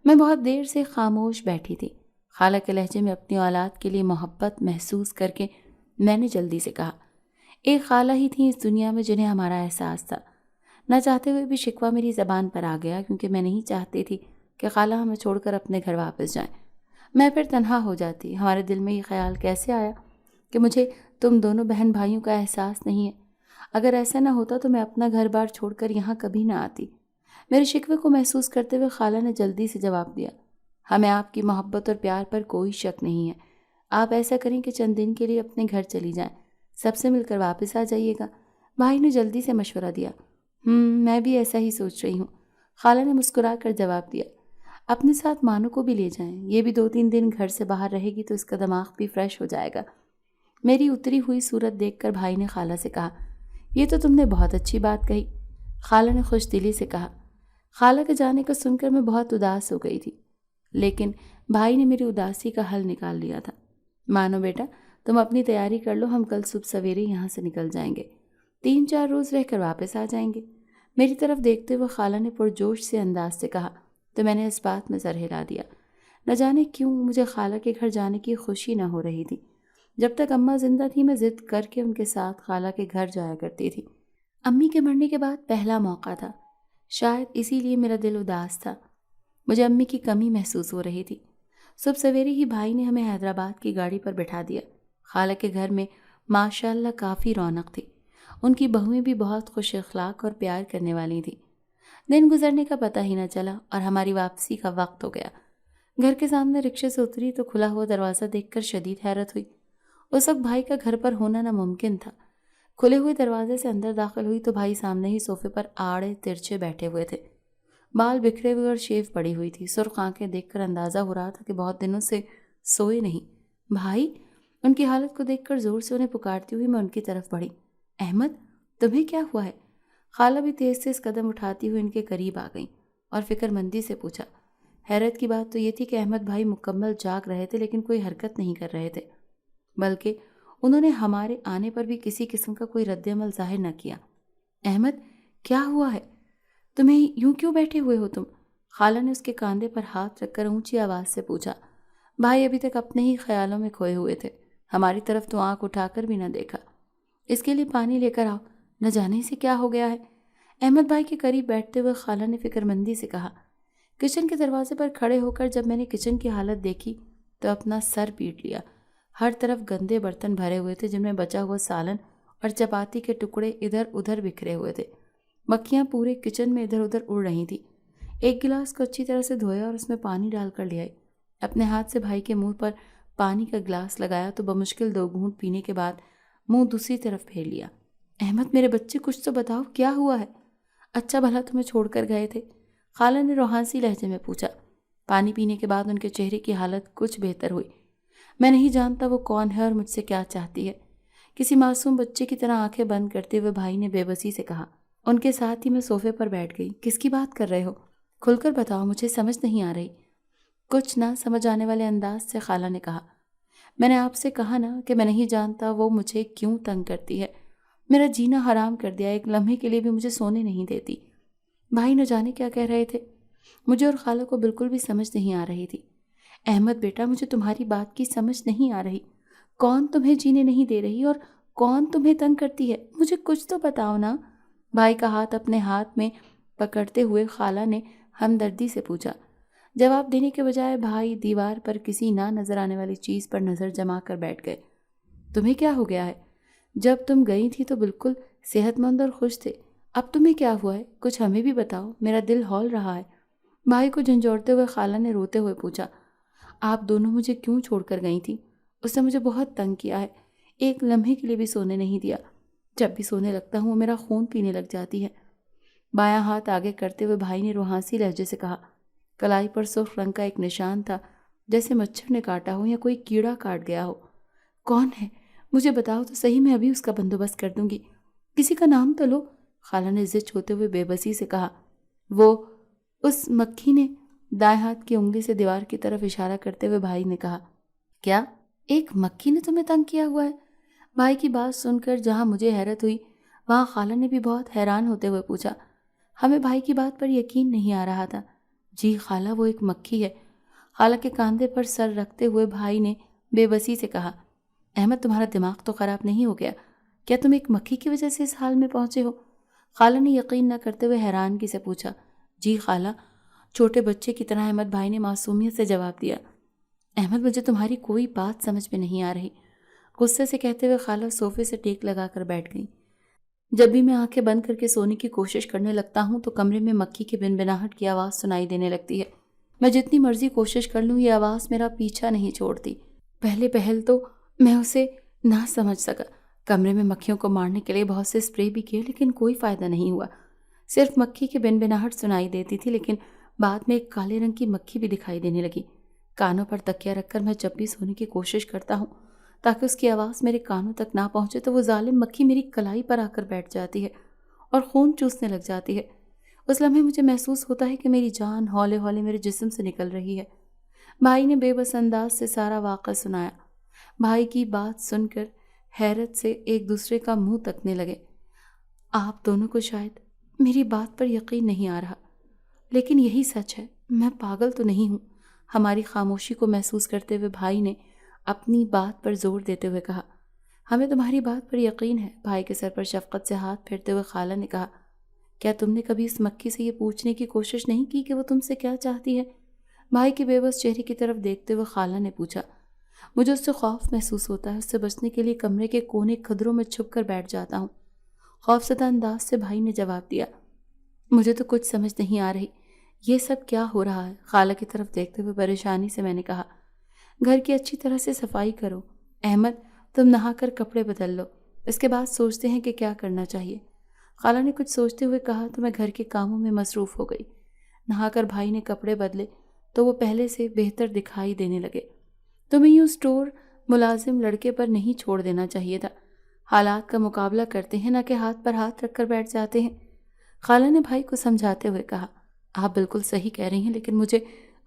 میں بہت دیر سے خاموش بیٹھی تھی۔ خالہ کے لہجے میں اپنی اولاد کے لیے محبت محسوس کر کے میں نے جلدی سے کہا، ایک خالہ ہی تھیں اس دنیا میں جنہیں ہمارا احساس تھا۔ نہ چاہتے ہوئے بھی شکوہ میری زبان پر آ گیا، کیونکہ میں نہیں چاہتی تھی کہ خالہ ہمیں چھوڑ کر اپنے گھر واپس جائیں۔ میں پھر تنہا ہو جاتی۔ ہمارے دل میں یہ خیال کیسے آیا کہ مجھے تم دونوں بہن بھائیوں کا احساس نہیں ہے؟ اگر ایسا نہ ہوتا تو میں اپنا گھر بار چھوڑ کر یہاں کبھی نہ آتی۔ میرے شکوے کو محسوس کرتے ہوئے خالہ نے جلدی سے جواب دیا، ہمیں آپ کی محبت اور پیار پر کوئی شک نہیں ہے۔ آپ ایسا کریں کہ چند دن کے لیے اپنے گھر چلی جائیں، سب سے مل کر واپس آ جائیے گا۔ بھائی نے جلدی سے مشورہ دیا۔ میں بھی ایسا ہی سوچ رہی ہوں، خالہ نے مسکرا کر جواب دیا۔ اپنے ساتھ مانو کو بھی لے جائیں، یہ بھی 2-3 دن گھر سے باہر رہے گی تو اس کا دماغ بھی فریش ہو جائے گا۔ میری اتری ہوئی صورت دیکھ کر بھائی نے خالہ سے کہا، یہ تو تم نے بہت اچھی بات کہی۔ خالہ نے خوش دلی سے کہا۔ خالہ کے جانے کو سن کر میں بہت اداس ہو گئی تھی، لیکن بھائی نے میری اداسی کا حل نکال لیا تھا۔ مانو بیٹا، تم اپنی تیاری کر لو، ہم کل صبح سویرے یہاں سے نکل جائیں گے، 3-4 روز رہ کر واپس آ جائیں گے۔ میری طرف دیکھتے ہوئے خالہ نے پرجوش سے انداز سے کہا تو میں نے اس بات میں سر ہلا دیا۔ نہ جانے کیوں مجھے خالہ کے گھر جانے کی خوشی نہ ہو رہی تھی۔ جب تک اماں زندہ تھی میں ضد کر کے ان کے ساتھ خالہ کے گھر جایا کرتی تھی۔ امی کے مرنے کے بعد پہلا موقع تھا، شاید اسی لیے میرا دل اداس تھا۔ مجھے امی کی کمی محسوس ہو رہی تھی۔ صبح سویرے ہی بھائی نے ہمیں حیدرآباد کی گاڑی پر بٹھا دیا۔ خالہ کے گھر میں ماشاءاللہ کافی رونق تھی۔ ان کی بہویں بھی بہت خوش اخلاق اور پیار کرنے والی تھیں۔ دن گزرنے کا پتہ ہی نہ چلا اور ہماری واپسی کا وقت ہو گیا۔ گھر کے سامنے رکشے سے اتری تو کھلا ہوا دروازہ دیکھ کر شدید حیرت ہوئی۔ اس وقت بھائی کا گھر پر ہونا ناممکن تھا۔ کھلے ہوئے دروازے سے اندر داخل ہوئی تو بھائی سامنے ہی صوفے پر آڑے ترچھے بیٹھے ہوئے تھے۔ بال بکھرے ہوئے اور شیو پڑی ہوئی تھی۔ سرخ آنکھیں دیکھ کر اندازہ ہو رہا تھا کہ بہت دنوں سے سوئے نہیں۔ بھائی! ان کی حالت کو دیکھ کر زور سے انہیں پکارتی ہوئی میں ان کی طرف بڑھی۔ احمد، تمہیں کیا ہوا ہے؟ خالہ بھی تیز تیز قدم اٹھاتی ہوئی ان کے قریب آ گئیں اور فکر مندی سے پوچھا۔ حیرت کی بات تو یہ تھی کہ احمد بھائی مکمل جاگ رہے تھے لیکن کوئی حرکت نہیں کر رہے تھے، بلکہ انہوں نے ہمارے آنے پر بھی کسی قسم کا کوئی رد عمل ظاہر نہ کیا۔ احمد، کیا ہوا ہے؟ تمہیں یوں کیوں بیٹھے ہوئے ہو تم؟ خالہ نے اس کے کاندھے پر ہاتھ رکھ کر اونچی آواز سے پوچھا۔ بھائی ابھی تک اپنے ہی خیالوں میں کھوئے ہوئے تھے، ہماری طرف تو آنکھ اٹھا کر بھی نہ دیکھا۔ اس کے لیے پانی لے کر آؤ، نہ جانے سے کیا ہو گیا ہے۔ احمد بھائی کے قریب بیٹھتے ہوئے خالہ نے فکر مندی سے کہا۔ کچن کے دروازے پر کھڑے ہو کر جب میں نے کچن کی حالت دیکھی تو اپنا سر پیٹ لیا۔ ہر طرف گندے برتن بھرے ہوئے تھے جن میں بچا ہوا سالن اور چپاتی کے ٹکڑے ادھر ادھر بکھرے ہوئے تھے۔ مکھیاں پورے کچن میں ادھر ادھر اڑ رہی تھیں۔ ایک گلاس کو اچھی طرح سے دھویا اور اس میں پانی ڈال کر لے آئی۔ اپنے ہاتھ سے بھائی کے منہ پر پانی کا گلاس لگایا تو بمشکل 2 گھونٹ پینے کے بعد منہ دوسری طرف پھیر لیا۔ احمد میرے بچے کچھ تو بتاؤ، کیا ہوا ہے؟ اچھا بھلا تمہیں چھوڑ کر گئے تھے، خالہ نے روحانسی لہجے میں پوچھا۔ پانی پینے کے بعد ان کے چہرے کی حالت کچھ بہتر ہوئی۔ میں نہیں جانتا وہ کون ہے اور مجھ سے کیا چاہتی ہے، کسی معصوم بچے کی طرح آنکھیں بند کرتے ہوئے بھائی نے بے بسی سے کہا۔ ان کے ساتھ ہی میں صوفے پر بیٹھ گئی۔ کس کی بات کر رہے ہو؟ کھل کر بتاؤ، مجھے سمجھ نہیں آ رہی۔ کچھ نہ سمجھ آنے والے انداز سے خالہ نے کہا۔ میں نے آپ سے کہا نا کہ میں نہیں جانتا وہ مجھے کیوں تنگ کرتی ہے، میرا جینا حرام کر دیا، ایک لمحے کے لیے بھی مجھے سونے نہیں دیتی۔ بھائی نہ جانے کیا کہہ رہے تھے، مجھے اور خالہ کو بالکل بھی سمجھ نہیں آ رہی تھی۔ احمد بیٹا، مجھے تمہاری بات کی سمجھ نہیں آ رہی، کون تمہیں جینے نہیں دے رہی اور کون تمہیں تنگ کرتی ہے، مجھے کچھ تو بتاؤ نا۔ بھائی کا ہاتھ اپنے ہاتھ میں پکڑتے ہوئے خالہ نے ہمدردی سے پوچھا۔ جواب دینے کے بجائے بھائی دیوار پر کسی نہ نظر آنے والی چیز پر نظر جما کر بیٹھ گئے۔ تمہیں کیا ہو گیا ہے؟ جب تم گئی تھی تو بالکل صحت مند اور خوش تھے، اب تمہیں کیا ہوا ہے؟ کچھ ہمیں بھی بتاؤ، میرا دل ہول رہا ہے۔ بھائی کو جھنجھوڑتے ہوئے خالہ نے روتے ہوئے پوچھا۔ آپ دونوں مجھے کیوں چھوڑ کر گئی تھی؟ اس نے مجھے بہت تنگ کیا ہے، ایک لمحے کے لیے بھی سونے نہیں دیا، جب بھی سونے لگتا ہوں میرا خون پینے لگ جاتی ہے۔ بایاں ہاتھ آگے کرتے ہوئے بھائی نے روحانسی لہجے سے کہا۔ کلائی پر سرخ رنگ کا ایک نشان تھا، جیسے مچھر نے کاٹا ہو یا کوئی کیڑا کاٹ گیا ہو۔ کون ہے؟ مجھے بتاؤ تو صحیح، میں ابھی اس کا بندوبست کر دوں گی۔ کسی کا نام تو لو، خالہ نے ضد ہوتے ہوئے بے بسی سے کہا۔ وہ اس مکھی نے، دائیں ہاتھ کی انگلی سے دیوار کی طرف اشارہ کرتے ہوئے بھائی نے کہا۔ کیا ایک مکھی نے تمہیں تنگ کیا ہوا ہے؟ بھائی کی بات سن کر جہاں مجھے حیرت ہوئی وہاں خالہ نے بھی بہت حیران ہوتے ہوئے پوچھا۔ ہمیں بھائی کی بات پر یقین نہیں آ رہا تھا۔ جی خالہ، وہ ایک مکھی ہے، خالہ کے کاندھے پر سر رکھتے ہوئے بھائی نے بے بسی سے کہا۔ احمد تمہارا دماغ تو خراب نہیں ہو گیا؟ کیا تم ایک مکھی کی وجہ سے اس حال میں پہنچے ہو؟ خالہ نے یقین نہ کرتے ہوئے حیرانگی سے پوچھا۔ جی خالہ، چھوٹے بچے کی طرح احمد بھائی نے معصومیت سے جواب دیا۔ احمد مجھے تمہاری کوئی بات سمجھ میں نہیں آ رہی، غصے سے کہتے ہوئے خالہ صوفے سے ٹیک لگا کر بیٹھ گئی۔ جب بھی میں آنکھیں بند کر کے سونے کی کوشش کرنے لگتا ہوں تو کمرے میں مکھی کی بنبناہٹ کی آواز سنائی دینے لگتی ہے۔ میں جتنی مرضی کوشش کر لوں یہ آواز میرا پیچھا نہیں چھوڑتی۔ پہل تو میں اسے نہ سمجھ سکا، کمرے میں مکھیوں کو مارنے کے لیے بہت سے اسپرے بھی کیے لیکن کوئی فائدہ نہیں ہوا، صرف مکھی کی بنبناہٹ سنائی دیتی تھی۔ لیکن بعد میں ایک کالے رنگ کی مکھی بھی دکھائی دینے لگی۔ کانوں پر تکیہ رکھ کر میں جب بھی سونے کی کوشش کرتا ہوں تاکہ اس کی آواز میرے کانوں تک نہ پہنچے تو وہ ظالم مکھی میری کلائی پر آ کر بیٹھ جاتی ہے اور خون چوسنے لگ جاتی ہے۔ اس لمحے مجھے محسوس ہوتا ہے کہ میری جان ہولے ہولے میرے جسم سے نکل رہی ہے۔ بھائی نے بے بس انداز سے سارا واقعہ سنایا۔ بھائی کی بات سن کر حیرت سے ایک دوسرے کا منہ تکنے لگے۔ آپ دونوں کو شاید میری بات پر یقین نہیں آ رہا، لیکن یہی سچ ہے، میں پاگل تو نہیں ہوں۔ ہماری خاموشی کو محسوس کرتے ہوئے بھائی نے اپنی بات پر زور دیتے ہوئے کہا۔ ہمیں تمہاری بات پر یقین ہے، بھائی کے سر پر شفقت سے ہاتھ پھیرتے ہوئے خالہ نے کہا۔ کیا تم نے کبھی اس مکھی سے یہ پوچھنے کی کوشش نہیں کی کہ وہ تم سے کیا چاہتی ہے؟ بھائی کے بے بس چہرے کی طرف دیکھتے ہوئے خالہ نے پوچھا۔ مجھے اس سے خوف محسوس ہوتا ہے، اس سے بچنے کے لیے کمرے کے کونے کھدروں میں چھپ کر بیٹھ جاتا ہوں، خوفزدہ انداز سے بھائی نے جواب دیا۔ مجھے تو کچھ سمجھ نہیں آ رہی، یہ سب کیا ہو رہا ہے؟ خالہ کی طرف دیکھتے ہوئے پریشانی سے میں نے کہا۔ گھر کی اچھی طرح سے صفائی کرو احمد، تم نہا کر کپڑے بدل لو، اس کے بعد سوچتے ہیں کہ کیا کرنا چاہیے۔ خالہ نے کچھ سوچتے ہوئے کہا تو میں گھر کے کاموں میں مصروف ہو گئی۔ نہا کر بھائی نے کپڑے بدلے تو وہ پہلے سے بہتر دکھائی دینے لگے۔ تمہیں یوں اسٹور ملازم لڑکے پر نہیں چھوڑ دینا چاہیے تھا، حالات کا مقابلہ کرتے ہیں نہ کہ ہاتھ پر ہاتھ رکھ کر بیٹھ جاتے ہیں، خالہ نے بھائی کو سمجھاتے ہوئے کہا۔ آپ بالکل صحیح کہہ رہی ہیں، لیکن مجھے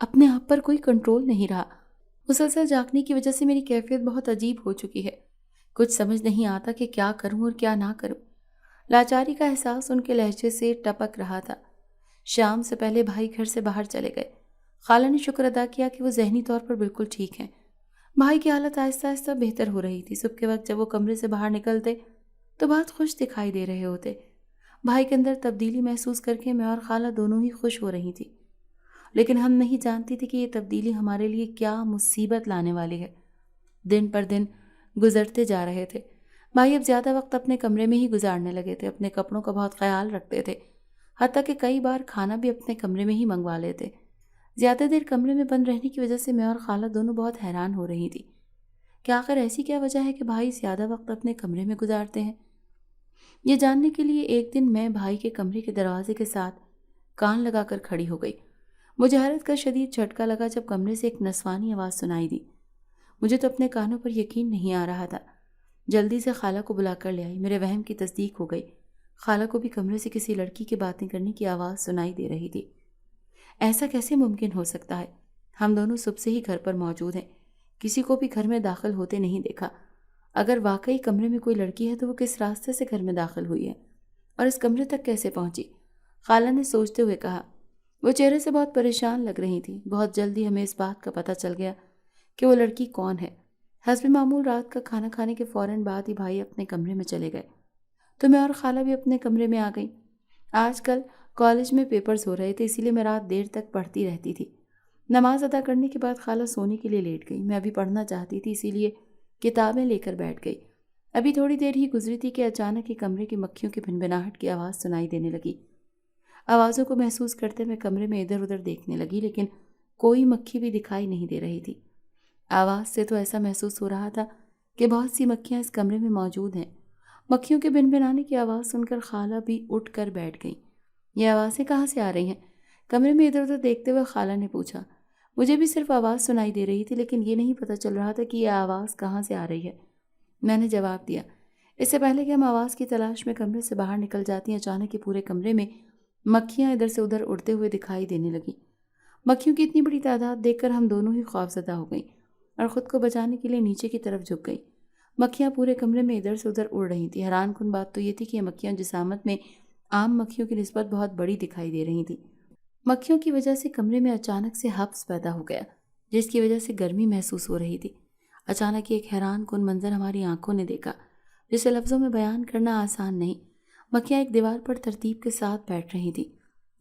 اپنے آپ پر کوئی کنٹرول نہیں رہا، مسلسل جاگنے کی وجہ سے میری کیفیت بہت عجیب ہو چکی ہے، کچھ سمجھ نہیں آتا کہ کیا کروں اور کیا نہ کروں۔ لاچاری کا احساس ان کے لہجے سے ٹپک رہا تھا۔ شام سے پہلے بھائی گھر سے باہر چلے گئے۔ خالہ نے شکر ادا کیا کہ وہ ذہنی طور پر بالکل ٹھیک ہیں۔ بھائی کی حالت آہستہ آہستہ بہتر ہو رہی تھی۔ صبح کے وقت جب وہ کمرے سے باہر نکلتے تو بہت خوش دکھائی دے رہے ہوتے۔ بھائی کے اندر تبدیلی محسوس کر کے میں اور خالہ دونوں ہی خوش ہو رہی تھی۔ لیکن ہم نہیں جانتی تھی کہ یہ تبدیلی ہمارے لیے کیا مصیبت لانے والی ہے۔ دن پر دن گزرتے جا رہے تھے۔ بھائی اب زیادہ وقت اپنے کمرے میں ہی گزارنے لگے تھے، اپنے کپڑوں کا بہت خیال رکھتے تھے، حتیٰ کہ کئی بار کھانا بھی اپنے کمرے میں ہی منگوا لیتے۔ زیادہ دیر کمرے میں بند رہنے کی وجہ سے میں اور خالہ دونوں بہت حیران ہو رہی تھی کہ آخر ایسی کیا وجہ ہے کہ بھائی زیادہ وقت اپنے کمرے میں گزارتے ہیں۔ یہ جاننے کے لیے ایک دن میں بھائی کے کمرے کے دروازے کے ساتھ کان لگا کر کھڑی ہو گئی۔ مجھے حیرت کا شدید جھٹکا لگا جب کمرے سے ایک نسوانی آواز سنائی دی۔ مجھے تو اپنے کانوں پر یقین نہیں آ رہا تھا۔ جلدی سے خالہ کو بلا کر لے آئی۔ میرے وہم کی تصدیق ہو گئی۔ خالہ کو بھی کمرے سے کسی لڑکی کی باتیں کرنے کی آواز سنائی دے رہی تھی۔ ایسا کیسے ممکن ہو سکتا ہے؟ ہم دونوں صبح سے ہی گھر پر موجود ہیں، کسی کو بھی گھر میں داخل ہوتے نہیں دیکھا۔ اگر واقعی کمرے میں کوئی لڑکی ہے تو وہ کس راستے سے گھر میں داخل ہوئی ہے اور اس کمرے تک کیسے پہنچی؟ خالہ نے سوچتے ہوئے کہا۔ وہ چہرے سے بہت پریشان لگ رہی تھی۔ بہت جلدی ہمیں اس بات کا پتہ چل گیا کہ وہ لڑکی کون ہے۔ حسب معمول رات کا کھانا کھانے کے فوراً بعد ہی بھائی اپنے کمرے میں چلے گئے تو میں اور خالہ بھی اپنے کمرے میں آ گئیں۔ آج کل کالج میں پیپرز ہو رہے تھے، اسی لیے میں رات دیر تک پڑھتی رہتی تھی۔ نماز ادا کرنے کے بعد خالہ سونے کے لیے لیٹ گئی۔ میں ابھی پڑھنا چاہتی تھی، اسی لیے کتابیں لے کر بیٹھ گئی۔ ابھی تھوڑی دیر ہی گزری تھی کہ اچانک ہی کمرے کی مکھیوں کی بھنبھناہٹ کی آواز سنائی دینے لگی۔ آوازوں کو محسوس کرتے میں کمرے میں ادھر ادھر دیکھنے لگی، لیکن کوئی مکھی بھی دکھائی نہیں دے رہی تھی۔ آواز سے تو ایسا محسوس ہو رہا تھا کہ بہت سی مکھیاں اس کمرے میں موجود ہیں۔ مکھیوں کے بھنبھنانے کی آواز سن کر خالہ بھی اٹھ کر بیٹھ گئیں۔ یہ آوازیں کہاں سے آ رہی ہیں؟ کمرے میں ادھر ادھر دیکھتے ہوئے خالہ نے پوچھا۔ مجھے بھی صرف آواز سنائی دے رہی تھی، لیکن یہ نہیں پتہ چل رہا تھا کہ یہ آواز کہاں سے آ رہی ہے۔ میں نے جواب دیا۔ اس سے پہلے کہ ہم آواز کی تلاش میں کمرے سے باہر نکل جاتی، اچانک ہی پورے کمرے میں مکھیاں ادھر سے ادھر اڑتے ہوئے دکھائی دینے لگیں۔ مکھیوں کی اتنی بڑی تعداد دیکھ کر ہم دونوں ہی خوفزدہ ہو گئیں اور خود کو بچانے کے لیے نیچے کی طرف جھک گئیں۔ مکھیاں پورے کمرے میں ادھر سے ادھر اڑ رہی تھیں۔ حیران کن بات تو یہ تھی کہ یہ مکھیاں جسامت میں عام مکھیوں کی نسبت بہت بڑی دکھائی دے رہی تھیں۔ مکھیوں کی وجہ سے کمرے میں اچانک سے حبس پیدا ہو گیا، جس کی وجہ سے گرمی محسوس ہو رہی تھی۔ اچانک ایک حیران کن منظر ہماری آنکھوں نے دیکھا، جسے لفظوں میں بیان کرنا آسان نہیں۔ مکھیاں ایک دیوار پر ترتیب کے ساتھ بیٹھ رہی تھیں،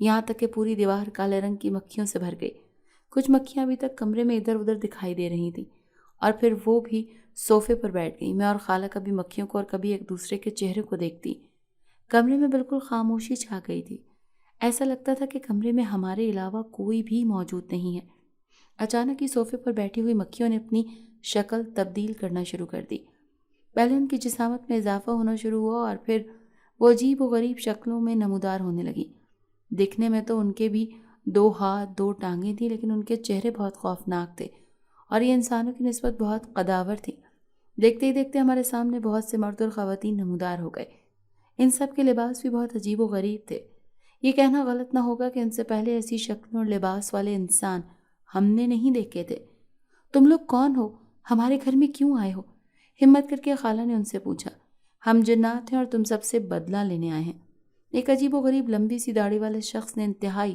یہاں تک کہ پوری دیوار کالے رنگ کی مکھیوں سے بھر گئی۔ کچھ مکھیاں ابھی تک کمرے میں ادھر ادھر دکھائی دے رہی تھیں اور پھر وہ بھی صوفے پر بیٹھ گئیں۔ میں اور خالہ کبھی مکھیوں کو اور کبھی ایک دوسرے کے چہرے کو دیکھتی۔ کمرے میں بالکل خاموشی چھا گئی تھی۔ ایسا لگتا تھا کہ کمرے میں ہمارے علاوہ کوئی بھی موجود نہیں ہے۔ اچانک ہی صوفے پر بیٹھی ہوئی مکھیوں نے اپنی شکل تبدیل کرنا شروع کر دی۔ پہلے ان کی جسامت میں اضافہ ہونا شروع ہوا اور پھر وہ عجیب و غریب شکلوں میں نمودار ہونے لگی۔ دکھنے میں تو ان کے بھی 2 ہاتھ 2 ٹانگیں تھیں، لیکن ان کے چہرے بہت خوفناک تھے اور یہ انسانوں کی نسبت بہت قداور تھی۔ دیکھتے ہی دیکھتے ہمارے سامنے بہت سے مرد اور خواتین نمودار ہو گئے۔ ان سب کے لباس بھی بہت عجیب و غریب تھے۔ یہ کہنا غلط نہ ہوگا کہ ان سے پہلے ایسی شکلوں اور لباس والے انسان ہم نے نہیں دیکھے تھے۔ تم لوگ کون ہو؟ ہمارے گھر میں کیوں آئے ہو؟ ہمت کر کے خالہ نے ان سے پوچھا۔ ہم جنات ہیں اور تم سب سے بدلہ لینے آئے ہیں، ایک عجیب و غریب لمبی سی داڑھی والے شخص نے انتہائی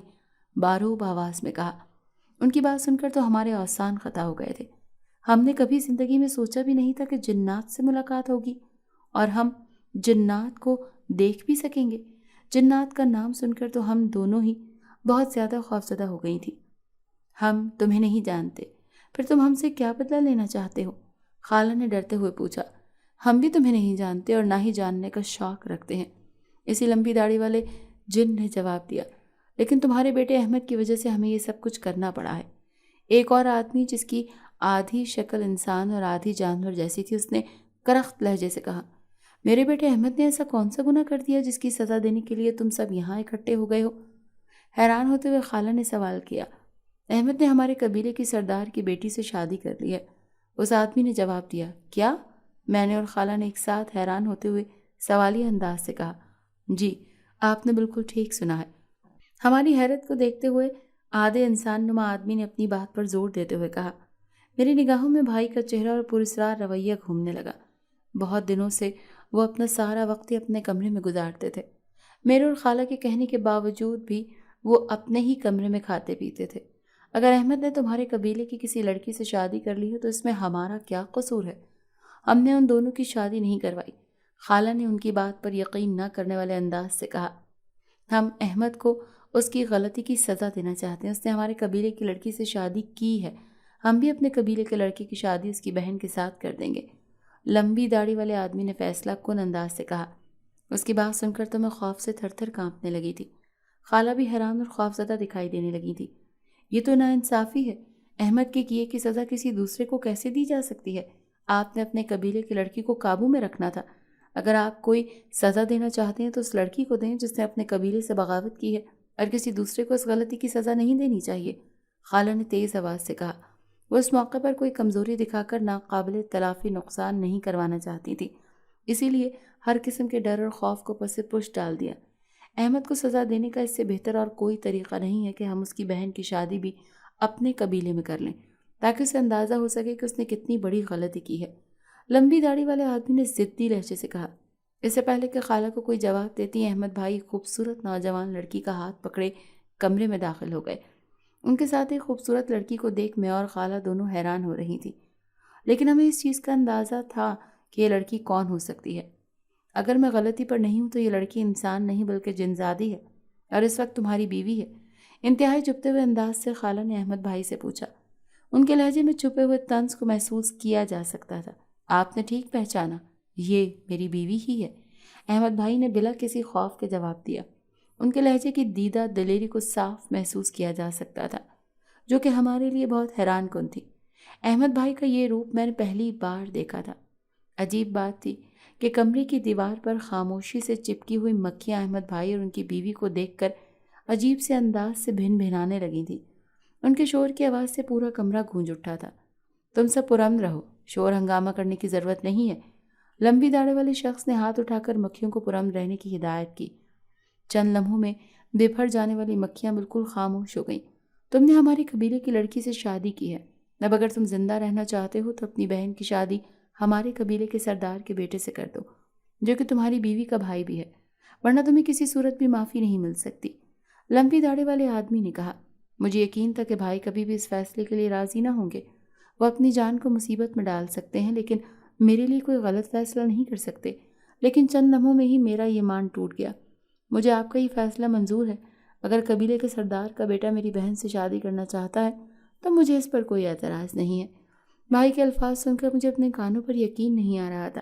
باروب آواز میں کہا۔ ان کی بات سن کر تو ہمارے اوسان خطا ہو گئے تھے۔ ہم نے کبھی زندگی میں سوچا بھی نہیں تھا کہ جنات سے ملاقات ہوگی اور ہم جنات کو دیکھ بھی سکیں گے۔ جنات کا نام سن کر تو ہم دونوں ہی بہت زیادہ خوفزدہ ہو گئی تھیں۔ ہم تمہیں نہیں جانتے، پھر تم ہم سے کیا بدلہ لینا چاہتے ہو؟ خالہ نے ڈرتے ہوئے پوچھا۔ ہم بھی تمہیں نہیں جانتے اور نہ ہی جاننے کا شوق رکھتے ہیں، اسی لمبی داڑھی والے جن نے جواب دیا۔ لیکن تمہارے بیٹے احمد کی وجہ سے ہمیں یہ سب کچھ کرنا پڑا ہے۔ ایک اور آدمی جس کی آدھی شکل انسان اور آدھی جانور جیسی تھی، اس نے کرخت لہجے سے کہا۔ میرے بیٹے احمد نے ایسا کون سا گناہ کر دیا جس کی سزا دینے کے لیے تم سب یہاں اکٹھے ہو گئے ہو؟ حیران ہوتے ہوئے خالہ نے سوال کیا۔ احمد نے ہمارے قبیلے کی سردار کی بیٹی سے شادی کر لی ہے، اس آدمی نے جواب دیا۔ کیا؟ میں نے اور خالہ نے ایک ساتھ حیران ہوتے ہوئے سوالیہ انداز سے کہا۔ جی، آپ نے بالکل ٹھیک سنا ہے۔ ہماری حیرت کو دیکھتے ہوئے آدھے انسان نما آدمی نے اپنی بات پر زور دیتے ہوئے کہا۔ میری نگاہوں میں بھائی کا چہرہ اور پراسرار رویہ گھومنے لگا۔ بہت دنوں سے وہ اپنا سارا وقت ہی اپنے کمرے میں گزارتے تھے۔ میرے اور خالہ کے کہنے کے باوجود بھی وہ اپنے ہی کمرے میں کھاتے پیتے تھے۔ اگر احمد نے تمہارے قبیلے کی کسی لڑکی سے شادی کر لی ہے تو اس میں ہمارا کیا قصور ہے؟ ہم نے ان دونوں کی شادی نہیں کروائی، خالہ نے ان کی بات پر یقین نہ کرنے والے انداز سے کہا۔ ہم احمد کو اس کی غلطی کی سزا دینا چاہتے ہیں۔ اس نے ہمارے قبیلے کی لڑکی سے شادی کی ہے، ہم بھی اپنے قبیلے کے لڑکے کی شادی اس کی بہن کے ساتھ کر دیں گے، لمبی داڑھی والے آدمی نے فیصلہ کن انداز سے کہا۔ اس کی بات سن کر تو میں خوف سے تھر تھر کانپنے لگی تھی۔ خالہ بھی حیران اور خوفزدہ دکھائی دینے لگی تھی۔ یہ تو ناانصافی ہے، احمد کے کیے کی سزا کسی دوسرے کو کیسے دی جا سکتی ہے؟ آپ نے اپنے قبیلے کی لڑکی کو قابو میں رکھنا تھا۔ اگر آپ کوئی سزا دینا چاہتے ہیں تو اس لڑکی کو دیں جس نے اپنے قبیلے سے بغاوت کی ہے، اور کسی دوسرے کو اس غلطی کی سزا نہیں دینی چاہیے، خالہ نے تیز آواز سے کہا۔ وہ اس موقع پر کوئی کمزوری دکھا کر ناقابل تلافی نقصان نہیں کروانا چاہتی تھی، اسی لیے ہر قسم کے ڈر اور خوف کو پس پش ڈال دیا۔ احمد کو سزا دینے کا اس سے بہتر اور کوئی طریقہ نہیں ہے کہ ہم اس کی بہن کی شادی بھی اپنے قبیلے میں کر لیں، تاکہ اسے اندازہ ہو سکے کہ اس نے کتنی بڑی غلطی کی ہے، لمبی داڑھی والے آدمی نے ضدی لہجے سے کہا۔ اس سے پہلے کہ خالہ کو کوئی جواب دیتی، احمد بھائی خوبصورت نوجوان لڑکی کا ہاتھ پکڑے کمرے میں داخل ہو گئے۔ ان کے ساتھ ایک خوبصورت لڑکی کو دیکھ میں اور خالہ دونوں حیران ہو رہی تھی، لیکن ہمیں اس چیز کا اندازہ تھا کہ یہ لڑکی کون ہو سکتی ہے۔ اگر میں غلطی پر نہیں ہوں تو یہ لڑکی انسان نہیں بلکہ جنزادی ہے، اور اس وقت تمہاری بیوی ہے، انتہائی چپتے ہوئے انداز سے خالہ نے احمد بھائی سے پوچھا۔ ان کے لہجے میں چھپے ہوئے طنز کو محسوس کیا جا سکتا تھا۔ آپ نے ٹھیک پہچانا، یہ میری بیوی ہی ہے، احمد بھائی نے بلا کسی خوف کے جواب دیا۔ ان کے لہجے کی دیدہ دلیری کو صاف محسوس کیا جا سکتا تھا، جو کہ ہمارے لیے بہت حیران کن تھی۔ احمد بھائی کا یہ روپ میں نے پہلی بار دیکھا تھا۔ عجیب بات تھی کہ کمرے کی دیوار پر خاموشی سے چپکی ہوئی مکھیاں احمد بھائی اور ان کی بیوی کو دیکھ کر عجیب سے انداز سے بھن بھنانے لگی تھیں۔ ان کے شور کی آواز سے پورا کمرہ گونج اٹھا تھا۔ تم سب پرامن رہو، شور ہنگامہ کرنے کی ضرورت نہیں ہے، لمبی داڑھی والے شخص نے ہاتھ اٹھا کر مکھیوں کو پرامن رہنے کی ہدایت کی۔ چند لمحوں میں بپھر جانے والی مکھیاں بالکل خاموش ہو گئیں۔ تم نے ہمارے قبیلے کی لڑکی سے شادی کی ہے، اب اگر تم زندہ رہنا چاہتے ہو تو اپنی بہن کی شادی ہمارے قبیلے کے سردار کے بیٹے سے کر دو، جو کہ تمہاری بیوی کا بھائی بھی ہے، ورنہ تمہیں کسی صورت بھی معافی نہیں مل سکتی، لمبی داڑھی والے آدمی نے کہا۔ مجھے یقین تھا کہ بھائی کبھی بھی اس فیصلے کے لیے راضی نہ ہوں گے، وہ اپنی جان کو مصیبت میں ڈال سکتے ہیں لیکن میرے لیے کوئی غلط فیصلہ نہیں کر سکتے۔ لیکن چند لمحوں میں ہی میرا یہ مان ٹوٹ گیا۔ مجھے آپ کا یہ فیصلہ منظور ہے، اگر قبیلے کے سردار کا بیٹا میری بہن سے شادی کرنا چاہتا ہے تو مجھے اس پر کوئی اعتراض نہیں ہے۔ بھائی کے الفاظ سن کر مجھے اپنے کانوں پر یقین نہیں آ رہا تھا۔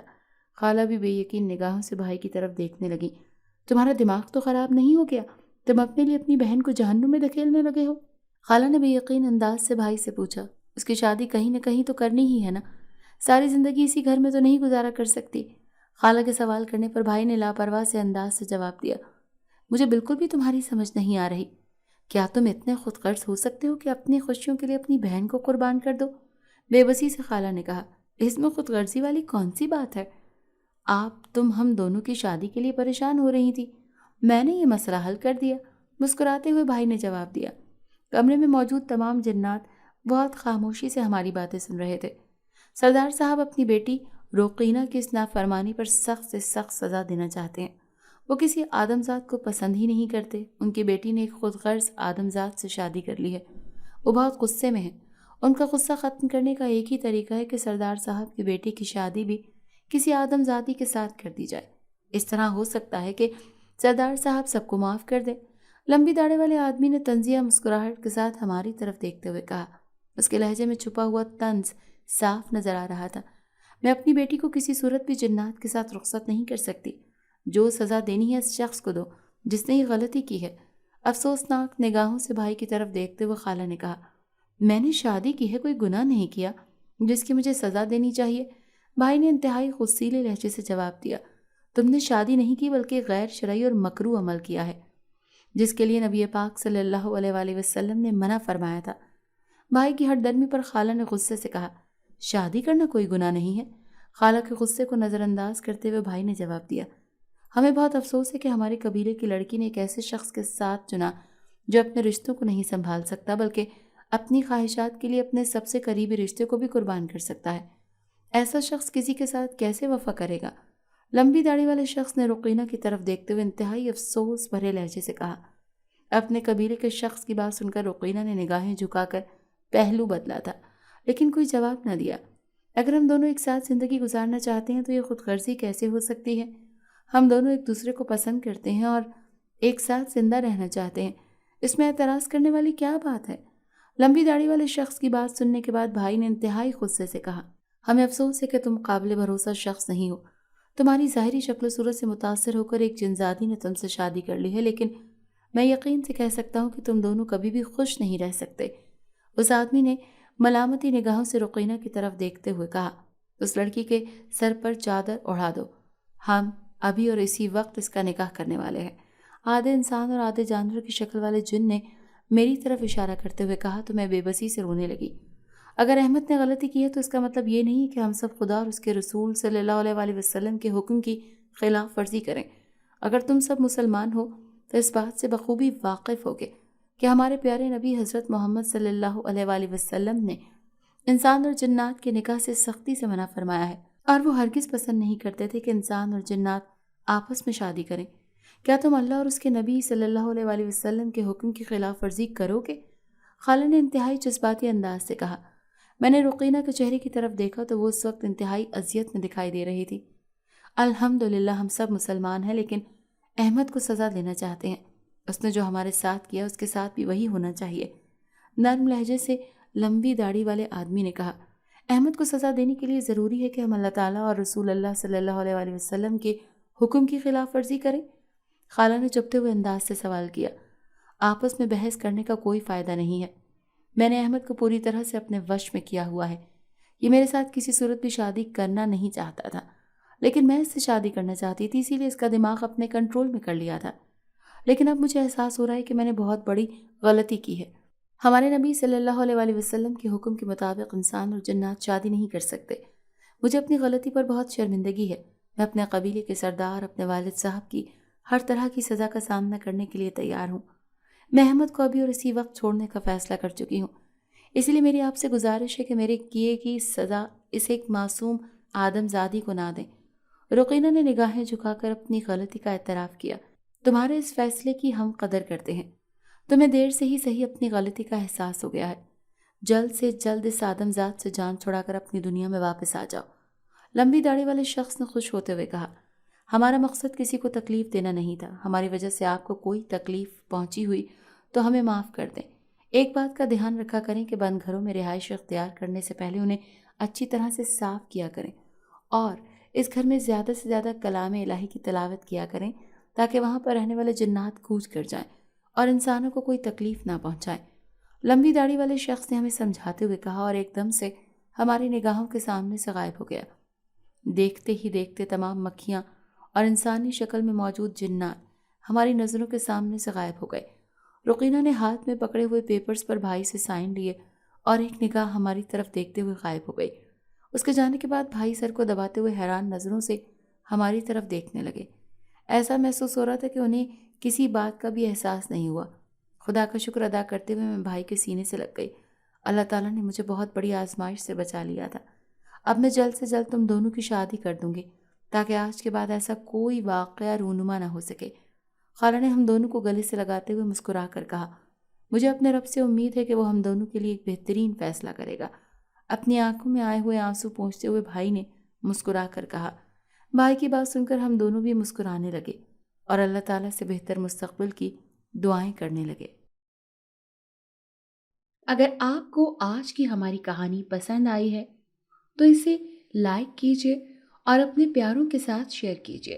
خالہ بھی بے یقین نگاہوں سے بھائی کی طرف دیکھنے لگی۔ تمہارا دماغ تو خراب نہیں ہو گیا؟ تم اپنے لیے اپنی بہن کو جہنم میں دھکیلنے لگے ہو؟ خالہ نے بے یقین انداز سے بھائی سے پوچھا۔ اس کی شادی کہیں نہ کہیں تو کرنی ہی ہے نا، ساری زندگی اسی گھر میں تو نہیں گزارا کر سکتی؟ خالہ کے سوال کرنے پر بھائی نے لاپرواہ سے انداز سے جواب دیا۔ مجھے بالکل بھی تمہاری سمجھ نہیں آ رہی، کیا تم اتنے خود غرض ہو سکتے ہو کہ اپنی خوشیوں کے لیے اپنی بہن کو قربان کر دو؟ بے بسی سے خالہ نے کہا۔ اس میں خود غرضی والی کون سی بات ہے؟ تم ہم دونوں کی شادی کے لیے پریشان ہو رہی تھی، میں نے یہ مسئلہ حل کر دیا، مسکراتے ہوئے بھائی نے جواب دیا۔ کمرے میں موجود تمام جنات بہت خاموشی سے ہماری باتیں سن رہے تھے۔ سردار صاحب اپنی بیٹی روقینہ کی اس نافرمانی پر سخت سے سخت سزا دینا چاہتے ہیں۔ وہ کسی آدمزاد کو پسند ہی نہیں کرتے۔ ان کی بیٹی نے ایک خود غرض آدمزاد سے شادی کر لی ہے، وہ بہت غصے میں ہیں۔ ان کا غصہ ختم کرنے کا ایک ہی طریقہ ہے کہ سردار صاحب کی بیٹی کی شادی بھی کسی آدمزادی کے ساتھ کر دی جائے۔ اس طرح ہو سکتا ہے کہ سردار صاحب سب کو معاف کر دیں۔ لمبی داڑھی والے آدمی نے طنزیہ مسکراہٹ کے ساتھ ہماری طرف دیکھتے ہوئے کہا۔ اس کے لہجے میں چھپا ہوا طنز صاف نظر آ رہا تھا۔ میں اپنی بیٹی کو کسی صورت بھی جنات کے ساتھ رخصت نہیں کر سکتی۔ جو سزا دینی ہے اس شخص کو دو جس نے یہ غلطی کی ہے۔ افسوسناک نگاہوں سے بھائی کی طرف دیکھتے ہوئے خالہ نے کہا۔ میں نے شادی کی ہے، کوئی گناہ نہیں کیا جس کی مجھے سزا دینی چاہیے، بھائی نے انتہائی غصیلے لہجے سے جواب دیا۔ تم نے شادی نہیں کی بلکہ غیر شرعی اور مکروہ عمل کیا ہے، جس کے لیے نبی پاک صلی اللہ علیہ وآلہ وسلم نے منع فرمایا تھا۔ بھائی کی ہٹ درمی پر خالہ نے غصے سے کہا۔ شادی کرنا کوئی گناہ نہیں ہے، خالہ کے غصے کو نظر انداز کرتے ہوئے بھائی نے جواب دیا۔ ہمیں بہت افسوس ہے کہ ہمارے قبیلے کی لڑکی نے ایک ایسے شخص کے ساتھ چنا جو اپنے رشتوں کو نہیں سنبھال سکتا بلکہ اپنی خواہشات کے لیے اپنے سب سے قریبی رشتے کو بھی قربان کر سکتا ہے۔ ایسا شخص کسی کے ساتھ کیسے وفا کرے گا؟ لمبی داڑھی والے شخص نے روقینہ کی طرف دیکھتے ہوئے انتہائی افسوس بھرے لہجے سے کہا۔ اپنے قبیلے کے شخص کی بات سن کر روقینہ نے نگاہیں جھکا کر پہلو بدلا تھا، لیکن کوئی جواب نہ دیا۔ اگر ہم دونوں ایک ساتھ زندگی گزارنا چاہتے ہیں تو یہ خود غرضی کیسے ہو سکتی ہے؟ ہم دونوں ایک دوسرے کو پسند کرتے ہیں اور ایک ساتھ زندہ رہنا چاہتے ہیں۔ اس میں اعتراض کرنے والی کیا بات ہے؟ لمبی داڑھی والے شخص کی بات سننے کے بعد بھائی نے انتہائی غصے سے کہا، ہمیں افسوس ہے کہ تم قابل بھروسہ شخص نہیں ہو۔ تمہاری ظاہری شکل و صورت سے متاثر ہو کر ایک جنزادی نے تم سے شادی کر لی ہے، لیکن میں یقین سے کہہ سکتا ہوں کہ تم دونوں کبھی بھی خوش نہیں رہ سکتے۔ اس آدمی نے ملامتی نگاہوں سے رقینہ کی طرف دیکھتے ہوئے کہا، اس لڑکی کے سر پر چادر اڑا دو، ہم ابھی اور اسی وقت اس کا نکاح کرنے والے ہیں۔ آدھے انسان اور آدھے جانور کی شکل والے جن نے میری طرف اشارہ کرتے ہوئے کہا تو میں بے بسی سے رونے لگی۔ اگر احمد نے غلطی کی ہے تو اس کا مطلب یہ نہیں کہ ہم سب خدا اور اس کے رسول صلی اللہ علیہ وآلہ وسلم کے حکم کی خلاف ورزی کریں۔ اگر تم سب مسلمان ہو تو اس بات سے بخوبی واقف ہوگے کہ ہمارے پیارے نبی حضرت محمد صلی اللہ علیہ وآلہ وسلم نے انسان اور جنات کے نکاح سے سختی سے منع فرمایا ہے، اور وہ ہرگز پسند نہیں کرتے تھے کہ انسان اور جنات آپس میں شادی کریں۔ کیا تم اللہ اور اس کے نبی صلی اللہ علیہ وآلہ وسلم کے حکم کی خلاف ورزی کرو گے؟ خالہ نے انتہائی جذباتی انداز سے کہا۔ میں نے رقینہ کے چہرے کی طرف دیکھا تو وہ اس وقت انتہائی اذیت میں دکھائی دے رہی تھی۔ الحمدللہ ہم سب مسلمان ہیں، لیکن احمد کو سزا دینا چاہتے ہیں۔ اس نے جو ہمارے ساتھ کیا اس کے ساتھ بھی وہی ہونا چاہیے، نرم لہجے سے لمبی داڑھی والے آدمی نے کہا۔ احمد کو سزا دینے کے لیے ضروری ہے کہ ہم اللہ تعالیٰ اور رسول اللہ صلی اللہ علیہ وآلہ وسلم کے حکم کی خلاف ورزی کریں؟ خالہ نے چبھتے ہوئے انداز سے سوال کیا۔ آپس میں بحث کرنے کا کوئی فائدہ نہیں ہے۔ میں نے احمد کو پوری طرح سے اپنے وش میں کیا ہوا ہے۔ یہ میرے ساتھ کسی صورت بھی شادی کرنا نہیں چاہتا تھا، لیکن میں اس سے شادی کرنا چاہتی تھی، اسی لیے اس کا دماغ اپنے کنٹرول میں کر لیا تھا۔ لیکن اب مجھے احساس ہو رہا ہے کہ میں نے بہت بڑی غلطی کی ہے۔ ہمارے نبی صلی اللہ علیہ وآلہ وسلم کے حکم کے مطابق انسان اور جنات شادی نہیں کر سکتے۔ مجھے اپنی غلطی پر بہت شرمندگی ہے۔ میں اپنے قبیلے کے سردار، اپنے والد صاحب کی ہر طرح کی سزا کا سامنا کرنے کے لیے تیار ہوں۔ میں احمد کو ابھی اور اسی وقت چھوڑنے کا فیصلہ کر چکی ہوں، اس لیے میری آپ سے گزارش ہے کہ میرے کیے کی سزا اس ایک معصوم آدم زادی کو نہ دیں۔ رقینہ نے نگاہیں جھکا کر اپنی غلطی کا اعتراف کیا۔ تمہارے اس فیصلے کی ہم قدر کرتے ہیں۔ تمہیں دیر سے ہی صحیح اپنی غلطی کا احساس ہو گیا ہے۔ جلد سے جلد اس آدم ذات سے جان چھڑا کر اپنی دنیا میں واپس آ جاؤ۔ لمبی داڑھی والے شخص نے خوش ہوتے ہوئے کہا، ہمارا مقصد کسی کو تکلیف دینا نہیں تھا۔ ہماری وجہ سے آپ کو کوئی تکلیف پہنچی ہوئی تو ہمیں معاف کر دیں۔ ایک بات کا دھیان رکھا کریں کہ بند گھروں میں رہائش اختیار کرنے سے پہلے انہیں اچھی طرح سے صاف کیا کریں، اور اس گھر میں زیادہ سے زیادہ کلام الہی کی تلاوت کیا کریں تاکہ وہاں پر رہنے والے جنات کوچ کر جائیں اور انسانوں کو کوئی تکلیف نہ پہنچائیں۔ لمبی داڑھی والے شخص نے ہمیں سمجھاتے ہوئے کہا اور ایک دم سے ہماری نگاہوں کے سامنے سے غائب ہو گیا۔ دیکھتے ہی دیکھتے تمام مکھیاں اور انسانی شکل میں موجود جنات ہماری نظروں کے سامنے سے غائب ہو گئے۔ رقینہ نے ہاتھ میں پکڑے ہوئے پیپرز پر بھائی سے سائن لیے اور ایک نگاہ ہماری طرف دیکھتے ہوئے غائب ہو گئی۔ اس کے جانے کے بعد بھائی سر کو دباتے ہوئے حیران نظروں سے ہماری طرف دیکھنے لگے۔ ایسا محسوس ہو رہا تھا کہ انہیں کسی بات کا بھی احساس نہیں ہوا۔ خدا کا شکر ادا کرتے ہوئے میں بھائی کے سینے سے لگ گئی۔ اللہ تعالیٰ نے مجھے بہت بڑی آزمائش سے بچا لیا تھا۔ اب میں جلد سے جلد تم دونوں کی شادی کر دوں گی تاکہ آج کے بعد ایسا کوئی واقعہ رونما نہ ہو سکے۔ خالہ نے ہم دونوں کو گلے سے لگاتے ہوئے مسکرا کر کہا، مجھے اپنے رب سے امید ہے کہ وہ ہم دونوں کے لیے ایک بہترین فیصلہ کرے گا۔ اپنی آنکھوں میں آئے ہوئے آنسو پونچھتے ہوئے بھائی نے مسکرا کر کہا۔ بھائی کی بات سن کر ہم دونوں بھی مسکرانے لگے اور اللہ تعالیٰ سے بہتر مستقبل کی دعائیں کرنے لگے۔ اگر آپ کو آج کی ہماری کہانی پسند آئی ہے تو اسے لائک کیجیے اور اپنے پیاروں کے ساتھ شیئر کیجیے۔